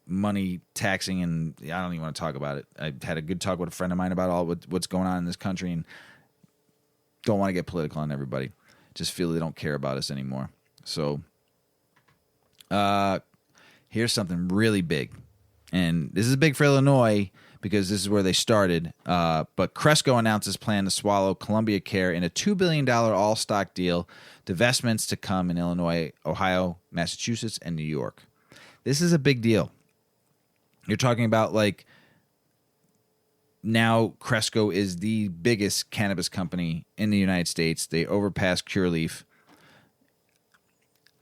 money taxing, and I don't even want to talk about it. I had a good talk with a friend of mine about what's going on in this country, and don't want to get political on everybody. Just feel they don't care about us anymore. So here's something really big. And this is big for Illinois because this is where they started. But Cresco announces plan to swallow Columbia Care in a $2 billion all-stock deal. Divestments to come in Illinois, Ohio, Massachusetts, and New York. This is a big deal. You're talking about, like, now Cresco is the biggest cannabis company in the United States. They overpassed Curaleaf.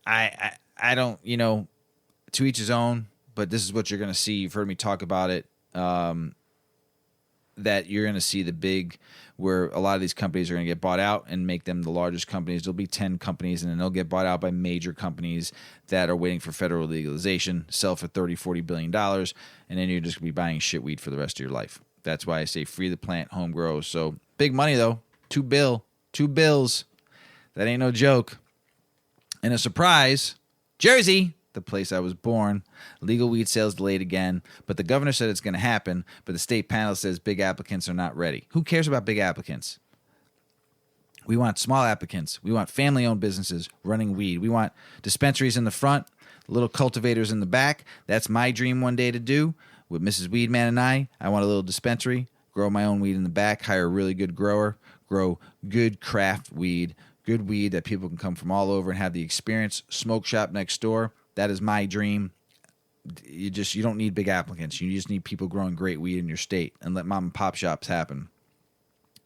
I don't, to each his own, but this is what you're going to see. You've heard me talk about it, that you're going to see the big, where a lot of these companies are going to get bought out and make them the largest companies. There'll be 10 companies, and then they'll get bought out by major companies that are waiting for federal legalization, sell for $30-40 billion, and then you're just going to be buying shit weed for the rest of your life. That's why I say free the plant, home grow. So big money, though. $2 bills. That ain't no joke. And a surprise, Jersey, the place I was born, legal weed sales delayed again, but the governor said it's going to happen, but the state panel says big applicants are not ready. Who cares about big applicants? We want small applicants. We want family-owned businesses running weed. We want dispensaries in the front, little cultivators in the back. That's my dream one day to do with Mrs. Weedman and I. I want a little dispensary, grow my own weed in the back, hire a really good grower, grow good craft weed, good weed that people can come from all over and have the experience. Smoke shop next door. That is my dream. You don't need big applicants. You just need people growing great weed in your state, and let mom and pop shops happen.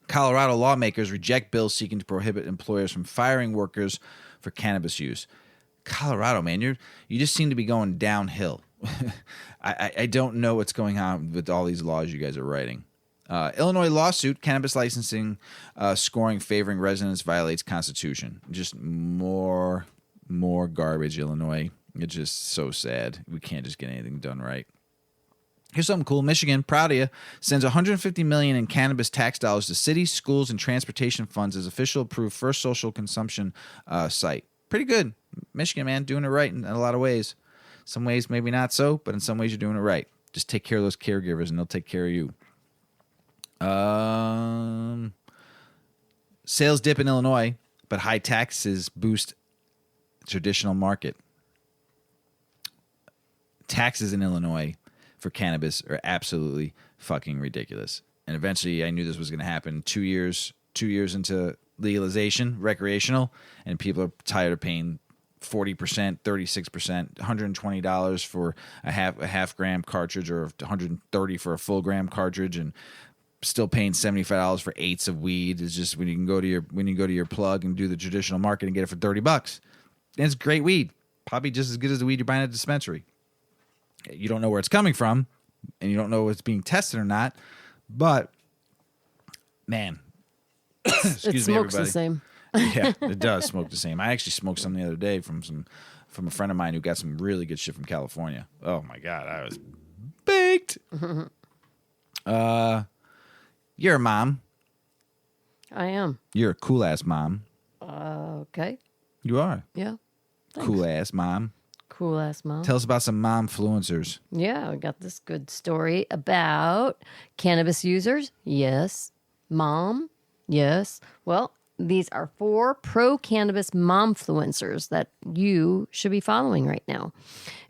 Colorado lawmakers reject bills seeking to prohibit employers from firing workers for cannabis use. Colorado, man, you just seem to be going downhill. I don't know what's going on with all these laws you guys are writing. Illinois lawsuit, cannabis licensing scoring favoring residents violates Constitution. Just more garbage, Illinois. It's just so sad. We can't just get anything done right. Here's something cool. Michigan, proud of you, sends $150 million in cannabis tax dollars to cities, schools, and transportation funds as official approved first social consumption site. Pretty good. Michigan, man, doing it right in a lot of ways. Some ways maybe not so, but in some ways you're doing it right. Just take care of those caregivers and they'll take care of you. Sales dip in Illinois, but high taxes boost traditional market. Taxes in Illinois for cannabis are absolutely fucking ridiculous. And eventually I knew this was going to happen 2 years into legalization, recreational, and people are tired of paying 40%, 36%, $120 for a half gram cartridge, or $130 for a full gram cartridge, and still paying $75 for eighths of weed. Is just when you go to your plug and do the traditional market and get it for $30. And it's great weed. Probably just as good as the weed you're buying at a dispensary. You don't know where it's coming from, and you don't know if it's being tested or not. But man, excuse it me, smokes everybody. the same. Yeah, it does smoke the same. I actually smoked some the other day from a friend of mine who got some really good shit from California. Oh my god, I was baked. You're a mom. I am. You're a cool ass mom. Okay. You are. Yeah. Thanks. Cool ass mom. Cool ass mom. Tell us about some momfluencers. Yeah, I got this good story about cannabis users. Yes. Mom. Yes. Well, these are 4 pro-cannabis momfluencers that you should be following right now.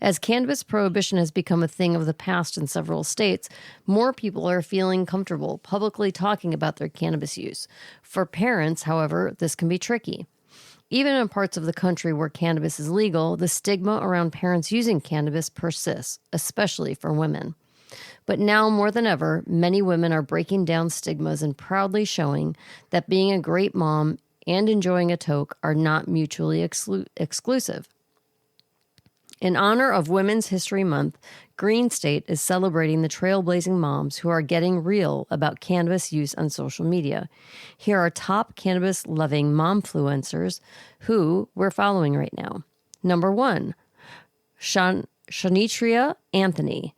As cannabis prohibition has become a thing of the past in several states, more people are feeling comfortable publicly talking about their cannabis use. For parents, however, this can be tricky. Even in parts of the country where cannabis is legal, the stigma around parents using cannabis persists, especially for women. But now more than ever, many women are breaking down stigmas and proudly showing that being a great mom and enjoying a toke are not mutually exclusive. In honor of Women's History Month, Green State is celebrating the trailblazing moms who are getting real about cannabis use on social media. Here are top cannabis-loving momfluencers who we're following right now. Number 1, Shanitria Anthony.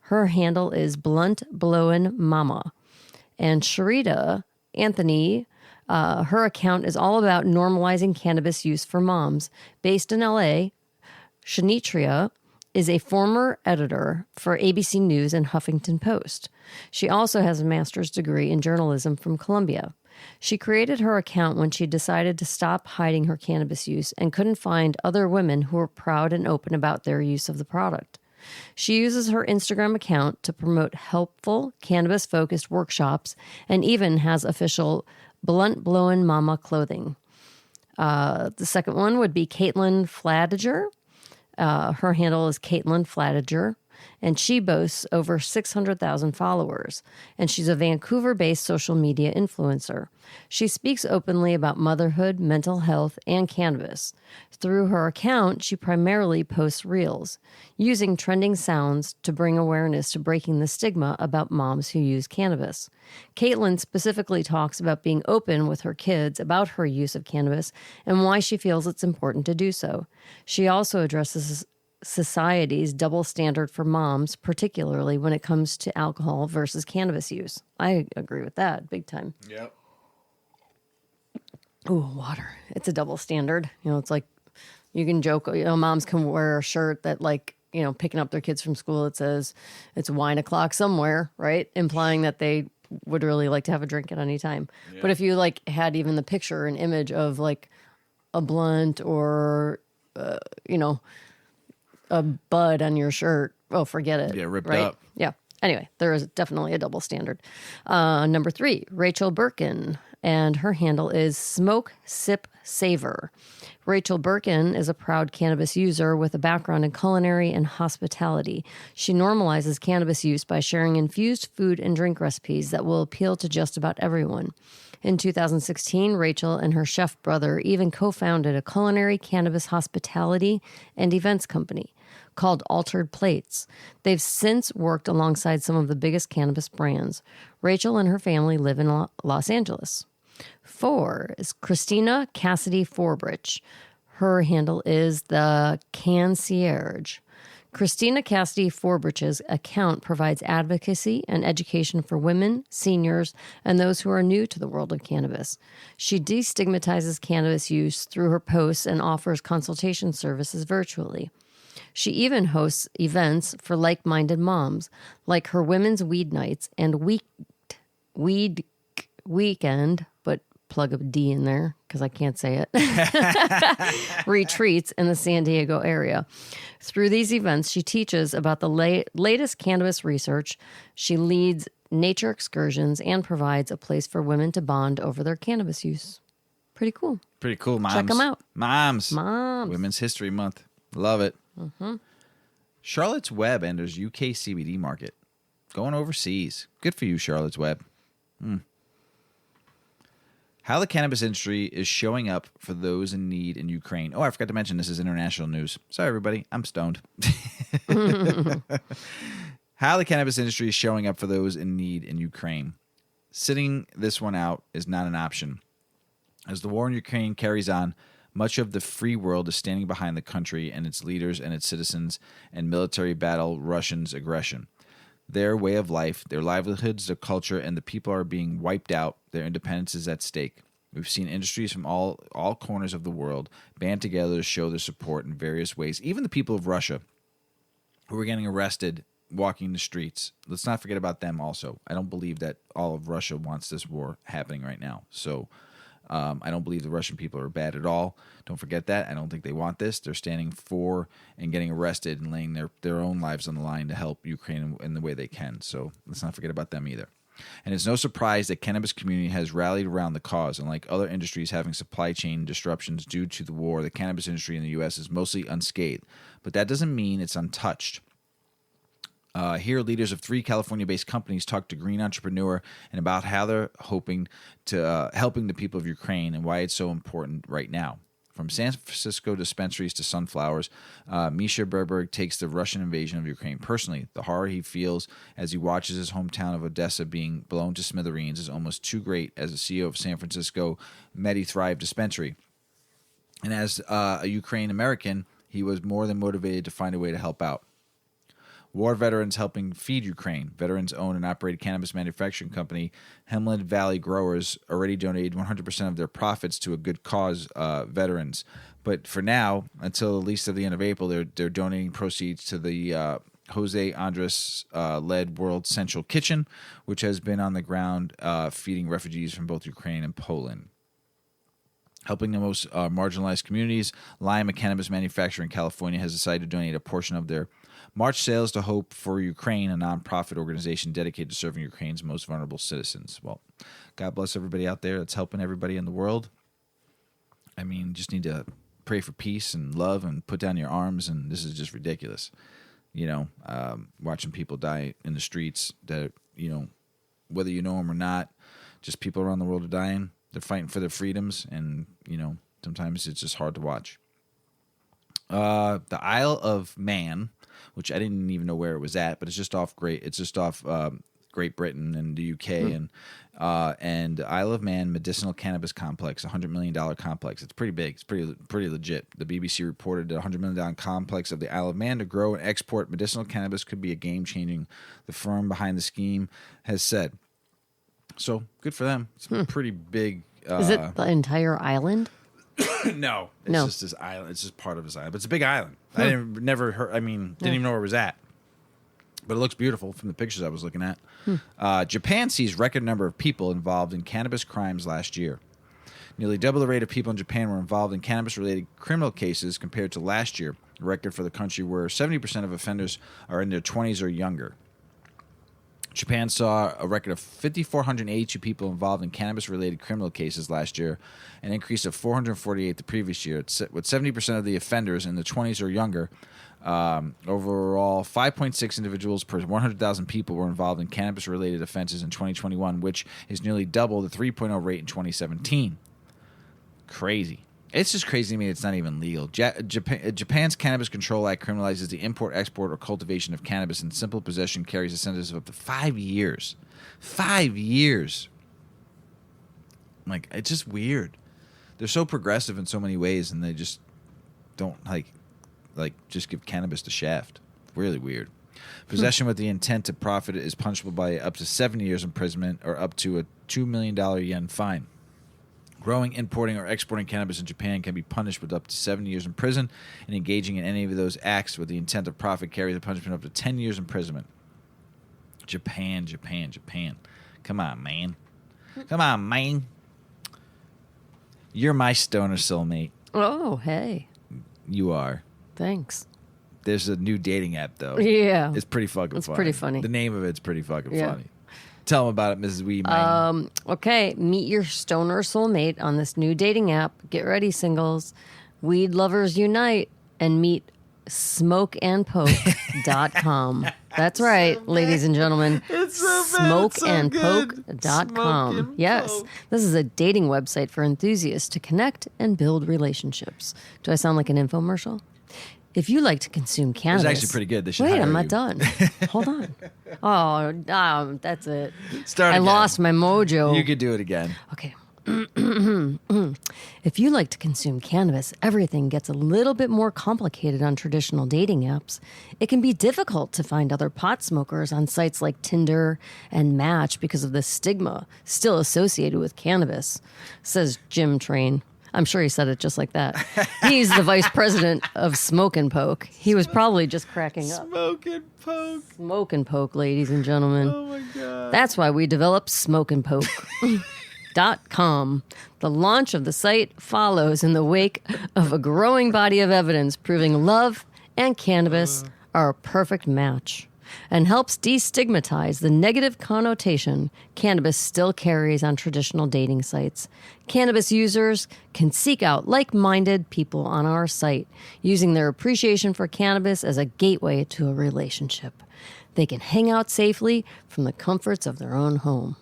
Her handle is Blunt Blowin' Mama. And Sharita Anthony, her account is all about normalizing cannabis use for moms. Based in LA, Shanitria is a former editor for ABC News and Huffington Post. She also has a master's degree in journalism from Columbia. She created her account when she decided to stop hiding her cannabis use and couldn't find other women who were proud and open about their use of the product. She uses her Instagram account to promote helpful, cannabis-focused workshops and even has official Blunt Blowin' Mama clothing. The second one would be Caitlin Fladiger. Her handle is Caitlin Fladiger, and she boasts over 600,000 followers, and she's a Vancouver-based social media influencer. She speaks openly about motherhood, mental health, and cannabis. Through her account, she primarily posts reels, using trending sounds to bring awareness to breaking the stigma about moms who use cannabis. Caitlin specifically talks about being open with her kids about her use of cannabis and why she feels it's important to do so. She also addresses society's double standard for moms, particularly when it comes to alcohol versus cannabis use. I agree with that big time. Yep. Ooh, water. It's a double standard. It's like you can joke, moms can wear a shirt that picking up their kids from school, it says it's wine o'clock somewhere, right? Implying that they would really like to have a drink at any time. Yeah. But if you had even the picture, an image of a blunt or, a bud on your shirt, oh, forget it. Yeah, ripped right? up. Yeah. Anyway, there is definitely a double standard. Number 3, Rachel Birkin, and her handle is Smoke Sip Savor. Rachel Birkin is a proud cannabis user with a background in culinary and hospitality. She normalizes cannabis use by sharing infused food and drink recipes that will appeal to just about everyone. In 2016, Rachel and her chef brother even co-founded a culinary cannabis hospitality and events company called Altered Plates. They've since worked alongside some of the biggest cannabis brands. Rachel and her family live in Los Angeles. 4 is Christina Cassidy Forbrich. Her handle is the Concierge. Christina Cassidy Forbrich's account provides advocacy and education for women, seniors, and those who are new to the world of cannabis. She destigmatizes cannabis use through her posts and offers consultation services virtually. She even hosts events for like-minded moms, like her Women's Weed Nights and Weed Weekend, but plug a D in there because I can't say it, retreats in the San Diego area. Through these events, she teaches about the latest cannabis research. She leads nature excursions and provides a place for women to bond over their cannabis use. Pretty cool. Pretty cool, moms. Check them out. Moms. Moms. Women's History Month. Love it. Mm-hmm. Charlotte's Web enters UK CBD market. Going overseas. Good for you, Charlotte's Web. How the cannabis industry is showing up for those in need in Ukraine. Oh, I forgot to mention this is international news. Sorry, everybody. I'm stoned. How the cannabis industry is showing up for those in need in Ukraine. Sitting this one out is not an option. As the war in Ukraine carries on, much of the free world is standing behind the country and its leaders and its citizens and military battle Russians' aggression. Their way of life, their livelihoods, their culture, and the people are being wiped out. Their independence is at stake. We've seen industries from all corners of the world band together to show their support in various ways. Even the people of Russia who are getting arrested walking the streets. Let's not forget about them also. I don't believe that all of Russia wants this war happening right now. So I don't believe the Russian people are bad at all. Don't forget that. I don't think they want this. They're standing for and getting arrested and laying their own lives on the line to help Ukraine in the way they can. So let's not forget about them either. And it's no surprise that cannabis community has rallied around the cause. And like other industries having supply chain disruptions due to the war, the cannabis industry in the U.S. is mostly unscathed. But that doesn't mean it's untouched. Here, leaders of 3 California-based companies talk to Green Entrepreneur and about how they're hoping to helping the people of Ukraine and why it's so important right now. From San Francisco dispensaries to sunflowers, Misha Berberg takes the Russian invasion of Ukraine personally. The horror he feels as he watches his hometown of Odessa being blown to smithereens is almost too great as the CEO of San Francisco MediThrive dispensary. And as a Ukraine American, he was more than motivated to find a way to help out. War veterans helping feed Ukraine. Veterans own and operate cannabis manufacturing company, Hemland Valley Growers, already donated 100% of their profits to a good cause, veterans. But for now, until at least at the end of April, they're donating proceeds to the Jose Andres led World Central Kitchen, which has been on the ground feeding refugees from both Ukraine and Poland. Helping the most marginalized communities, Lime, a cannabis manufacturer in California, has decided to donate a portion of their March sales to Hope for Ukraine, a nonprofit organization dedicated to serving Ukraine's most vulnerable citizens. Well, God bless everybody out there that's helping everybody in the world. I mean, just need to pray for peace and love and put down your arms, and this is just ridiculous. Watching people die in the streets that, whether you know them or not, just people around the world are dying. They're fighting for their freedoms, and, sometimes it's just hard to watch. The Isle of Man, which I didn't even know where it was at, but it's just off Great Britain and the UK, and the Isle of Man Medicinal Cannabis Complex, $100 million complex. It's pretty big. It's pretty legit. The BBC reported that $100 million complex of the Isle of Man to grow and export medicinal cannabis could be a game-changing. The firm behind the scheme has said. So good for them. It's pretty big. Is it the entire island? No, it's just this island. It's just part of this island, but it's a big island. I didn't even know where it was at. But it looks beautiful from the pictures I was looking at. Japan sees record number of people involved in cannabis crimes last year. Nearly double the rate of people in Japan were involved in cannabis-related criminal cases compared to last year, a record for the country where 70% of offenders are in their 20s or younger. Japan saw a record of 5,482 people involved in cannabis-related criminal cases last year, an increase of 448 the previous year, with 70% of the offenders in the 20s or younger. Overall, 5.6 individuals per 100,000 people were involved in cannabis-related offenses in 2021, which is nearly double the 3.0 rate in 2017. Crazy. It's just crazy to me it's not even legal. Japan's Cannabis Control Act criminalizes the import, export, or cultivation of cannabis, and simple possession carries a sentence of up to 5 years. 5 years. It's just weird. They're so progressive in so many ways, and they just don't, just give cannabis the shaft. Really weird. Possession with the intent to profit is punishable by up to 7 years imprisonment or up to a $2 million yen fine. Growing, importing, or exporting cannabis in Japan can be punished with up to 7 years in prison, and engaging in any of those acts with the intent of profit carries a punishment of up to 10 years imprisonment. Japan. Come on, man. You're my stoner soulmate. Oh, hey. You are. Thanks. There's a new dating app, though. Yeah. It's pretty fucking funny. It's pretty funny. The name of it's pretty fucking funny. Tell them about it, Mrs. Weedman. Okay, meet your stoner soulmate on this new dating app. Get ready, singles. Weed lovers unite and meet smokeandpoke.com. That's right, ladies and gentlemen. It's so smokeandpoke.com. Yes, this is a dating website for enthusiasts to connect and build relationships. Do I sound like an infomercial? If you like to consume cannabis... It was actually pretty good. They should Wait, hire I'm not you. done. Hold on. Oh, that's it. Start I again. lost my mojo. You could do it again. Okay. If you like to consume cannabis, everything gets a little bit more complicated on traditional dating apps. It can be difficult to find other pot smokers on sites like Tinder and Match because of the stigma still associated with cannabis, says Jim Train. I'm sure he said it just like that. He's the vice president of Smoke and Poke. He was probably just cracking up. Smoke and Poke. Smoke and Poke, ladies and gentlemen. Oh, my God. That's why we developed Smoke and Poke. .com. The launch of the site follows in the wake of a growing body of evidence proving love and cannabis are a perfect match, and helps destigmatize the negative connotation cannabis still carries on traditional dating sites. Cannabis users can seek out like-minded people on our site, using their appreciation for cannabis as a gateway to a relationship. They can hang out safely from the comforts of their own home.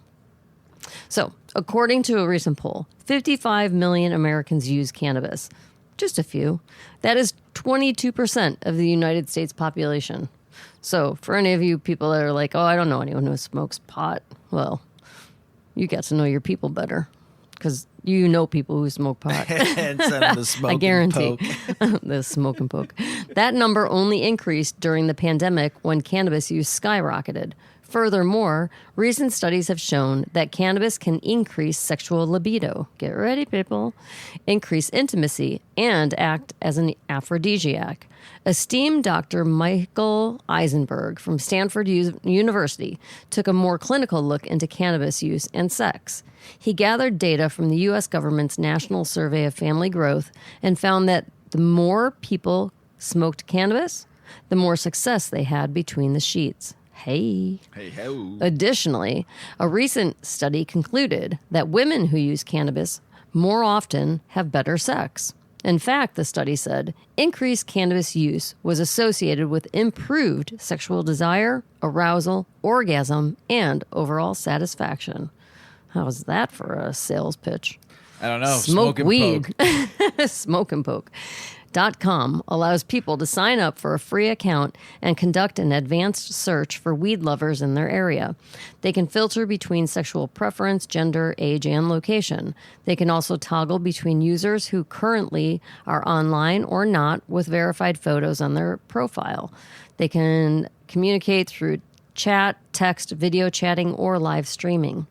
So, according to a recent poll, 55 million Americans use cannabis. Just a few. That is 22% of the United States population. So, for any of you people that are like, oh, I don't know anyone who smokes pot, well, you get to know your people better. Because you know people who smoke pot. And send them the smoke I guarantee. And poke. The smoke and poke. That number only increased during the pandemic when cannabis use skyrocketed. Furthermore, recent studies have shown that cannabis can increase sexual libido. Get ready, people. Increase intimacy and act as an aphrodisiac. Esteemed Dr. Michael Eisenberg from Stanford University took a more clinical look into cannabis use and sex. He gathered data from the U.S. government's National Survey of Family Growth and found that the more people smoked cannabis, the more success they had between the sheets. Hey. Hey, ho. Additionally, a recent study concluded that women who use cannabis more often have better sex. In fact, the study said increased cannabis use was associated with improved sexual desire, arousal, orgasm, and overall satisfaction. How's that for a sales pitch? I don't know. Smoke and weed. poke. Smoke and poke. .com allows people to sign up for a free account and conduct an advanced search for weed lovers in their area. They can filter between sexual preference, gender, age, and location. They can also toggle between users who currently are online or not with verified photos on their profile. They can communicate through chat, text, video chatting, or live streaming.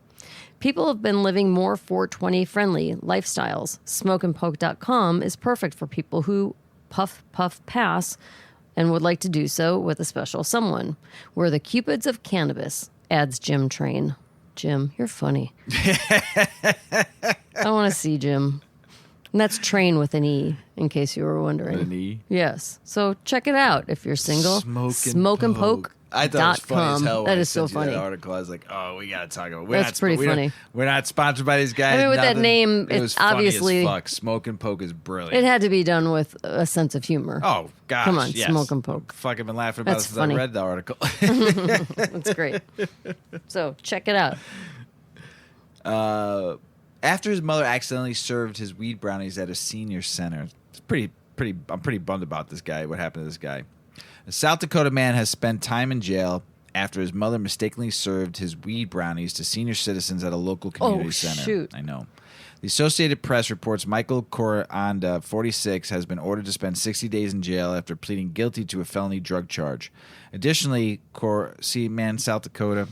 People have been living more 420-friendly lifestyles. Smokeandpoke.com is perfect for people who puff, pass and would like to do so with a special someone. We're the Cupids of cannabis, adds Jim Train. Jim, you're funny. I want to see Jim. And that's Train with an E, in case you were wondering. An E? Yes. So check it out if you're single. Smoke and poke. I thought it was funny as hell. That when is I so sent you funny. That article. I was like, "Oh, we gotta talk about." That's pretty funny. We're not sponsored by these guys. I mean, with that nothing. name, it was it's obviously funny as fuck. Smoke and poke is brilliant. It had to be done with a sense of humor. Oh gosh, Come on, yes. smoke and poke. Fucking been laughing about That's this funny. since I read the article. That's great. So check it out. After his mother accidentally served his weed brownies at a senior center, it's pretty. I'm pretty bummed about this guy. What happened to this guy? A South Dakota man has spent time in jail after his mother mistakenly served his weed brownies to senior citizens at a local community center. Shoot. I know. The Associated Press reports Michael Coranda, 46, has been ordered to spend 60 days in jail after pleading guilty to a felony drug charge. Additionally, South Dakota,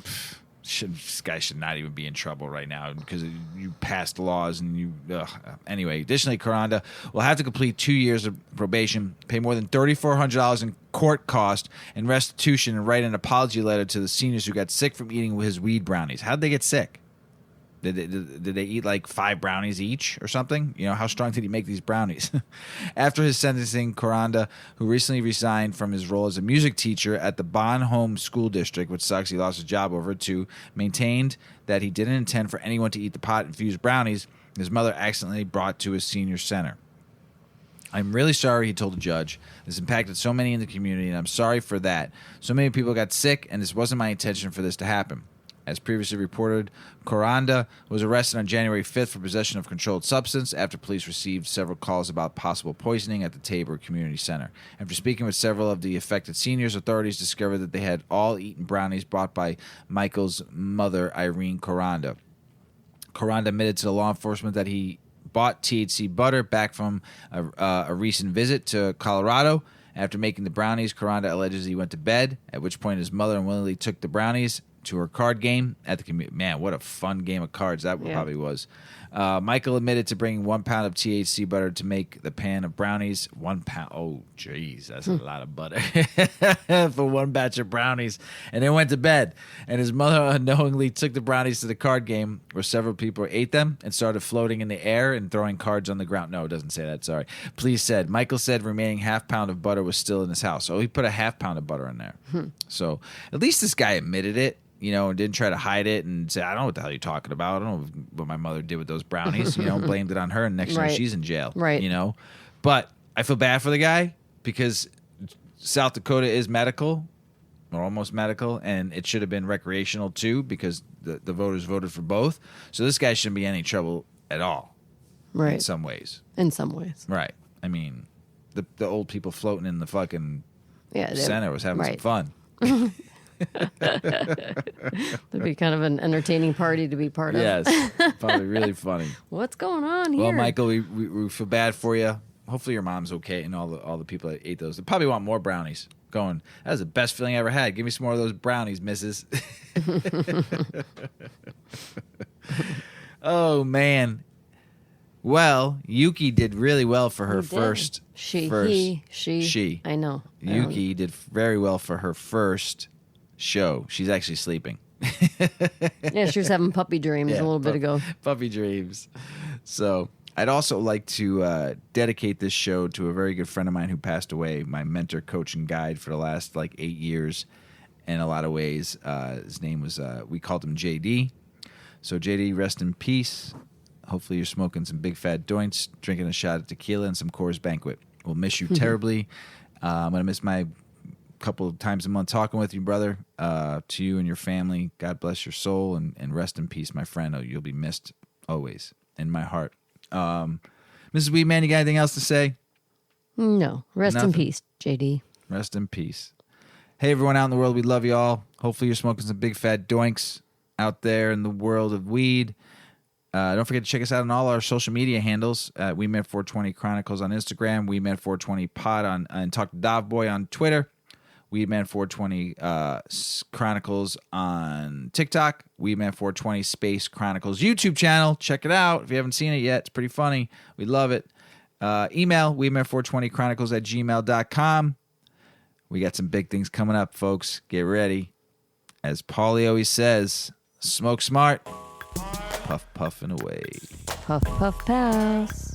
this guy should not even be in trouble right now because you passed laws and you... Anyway, additionally, Coranda will have to complete 2 years of probation, pay more than $3,400 in court cost and restitution, and write an apology letter to the seniors who got sick from eating his weed brownies. How'd they get sick? Did they eat like 5 brownies each or something? You know, how strong did he make these brownies? After his sentencing, Coranda, who recently resigned from his role as a music teacher at the Bon Home School District, which sucks, he lost his job over it too, maintained that he didn't intend for anyone to eat the pot-infused brownies his mother accidentally brought to his senior center. I'm really sorry, he told the judge. This impacted so many in the community, and I'm sorry for that. So many people got sick, and this wasn't my intention for this to happen. As previously reported, Coranda was arrested on January 5th for possession of controlled substance after police received several calls about possible poisoning at the Tabor Community Center. After speaking with several of the affected seniors, authorities discovered that they had all eaten brownies brought by Michael's mother, Irene Coranda. Coranda admitted to the law enforcement that he bought THC butter back from a recent visit to Colorado. After making the brownies, Coranda alleges he went to bed, at which point his mother unwillingly took the brownies to her card game at the community. Man, what a fun game of cards that probably was. Michael admitted to bringing 1 pound of THC butter to make the pan of brownies. 1 pound. Oh, jeez, that's a lot of butter for one batch of brownies. And then went to bed. And his mother unknowingly took the brownies to the card game where several people ate them and started floating in the air and throwing cards on the ground. No, it doesn't say that. Sorry. Police said Michael said remaining half pound of butter was still in his house. So he put a half pound of butter in there. So at least this guy admitted it. You know, and didn't try to hide it and say, I don't know what the hell you're talking about. I don't know what my mother did with those brownies. You know, blamed it on her, and next thing she's in jail. Right. You know, but I feel bad for the guy because South Dakota is medical or almost medical, and it should have been recreational too because the voters voted for both. So this guy shouldn't be in any trouble at all. Right. In some ways. In some ways. Right. I mean, the old people floating in the fucking center was having some fun. It'd be kind of an entertaining party to be part of. Yes, probably really funny. What's going on here? Well, Michael, we feel bad for you. Hopefully your mom's okay and all the people that ate those. They probably want more brownies. going, that was the best feeling I ever had. Give me some more of those brownies, missus. Oh, man. Well, Yuki did really well for her first. She. I know. Yuki did very well for her first show. She's actually sleeping. Yeah, she was having puppy dreams a little bit ago. Puppy dreams. So I'd also like to dedicate this show to a very good friend of mine who passed away, my mentor, coach, and guide for the last 8 years in a lot of ways. His name was, we called him JD. So JD, rest in peace. Hopefully you're smoking some big fat joints, drinking a shot of tequila and some Coors Banquet. We'll miss you terribly. I'm going to miss my couple of times a month talking with you, brother. To you and your family, God bless your soul, and rest in peace, my friend. Oh, you'll be missed always in my heart. Mrs. Weedman, you got anything else to say? No. Rest in peace, JD. Rest in peace. Hey, everyone out in the world, we love you all. Hopefully you're smoking some big fat doinks out there in the world of weed. Don't forget to check us out on all our social media handles. Weedman 420 Chronicles on Instagram, Weedman 420 Pod and Talk to Dovboy on Twitter, Weedman 420 Chronicles on TikTok, Weedman 420 Space Chronicles YouTube channel. Check it out if you haven't seen it yet. It's pretty funny. We love it. Email Weedman420Chronicles@gmail.com. We got some big things coming up, folks. Get ready. As Paulie always says, smoke smart. Puff, puffing away. Puff, puff, pass.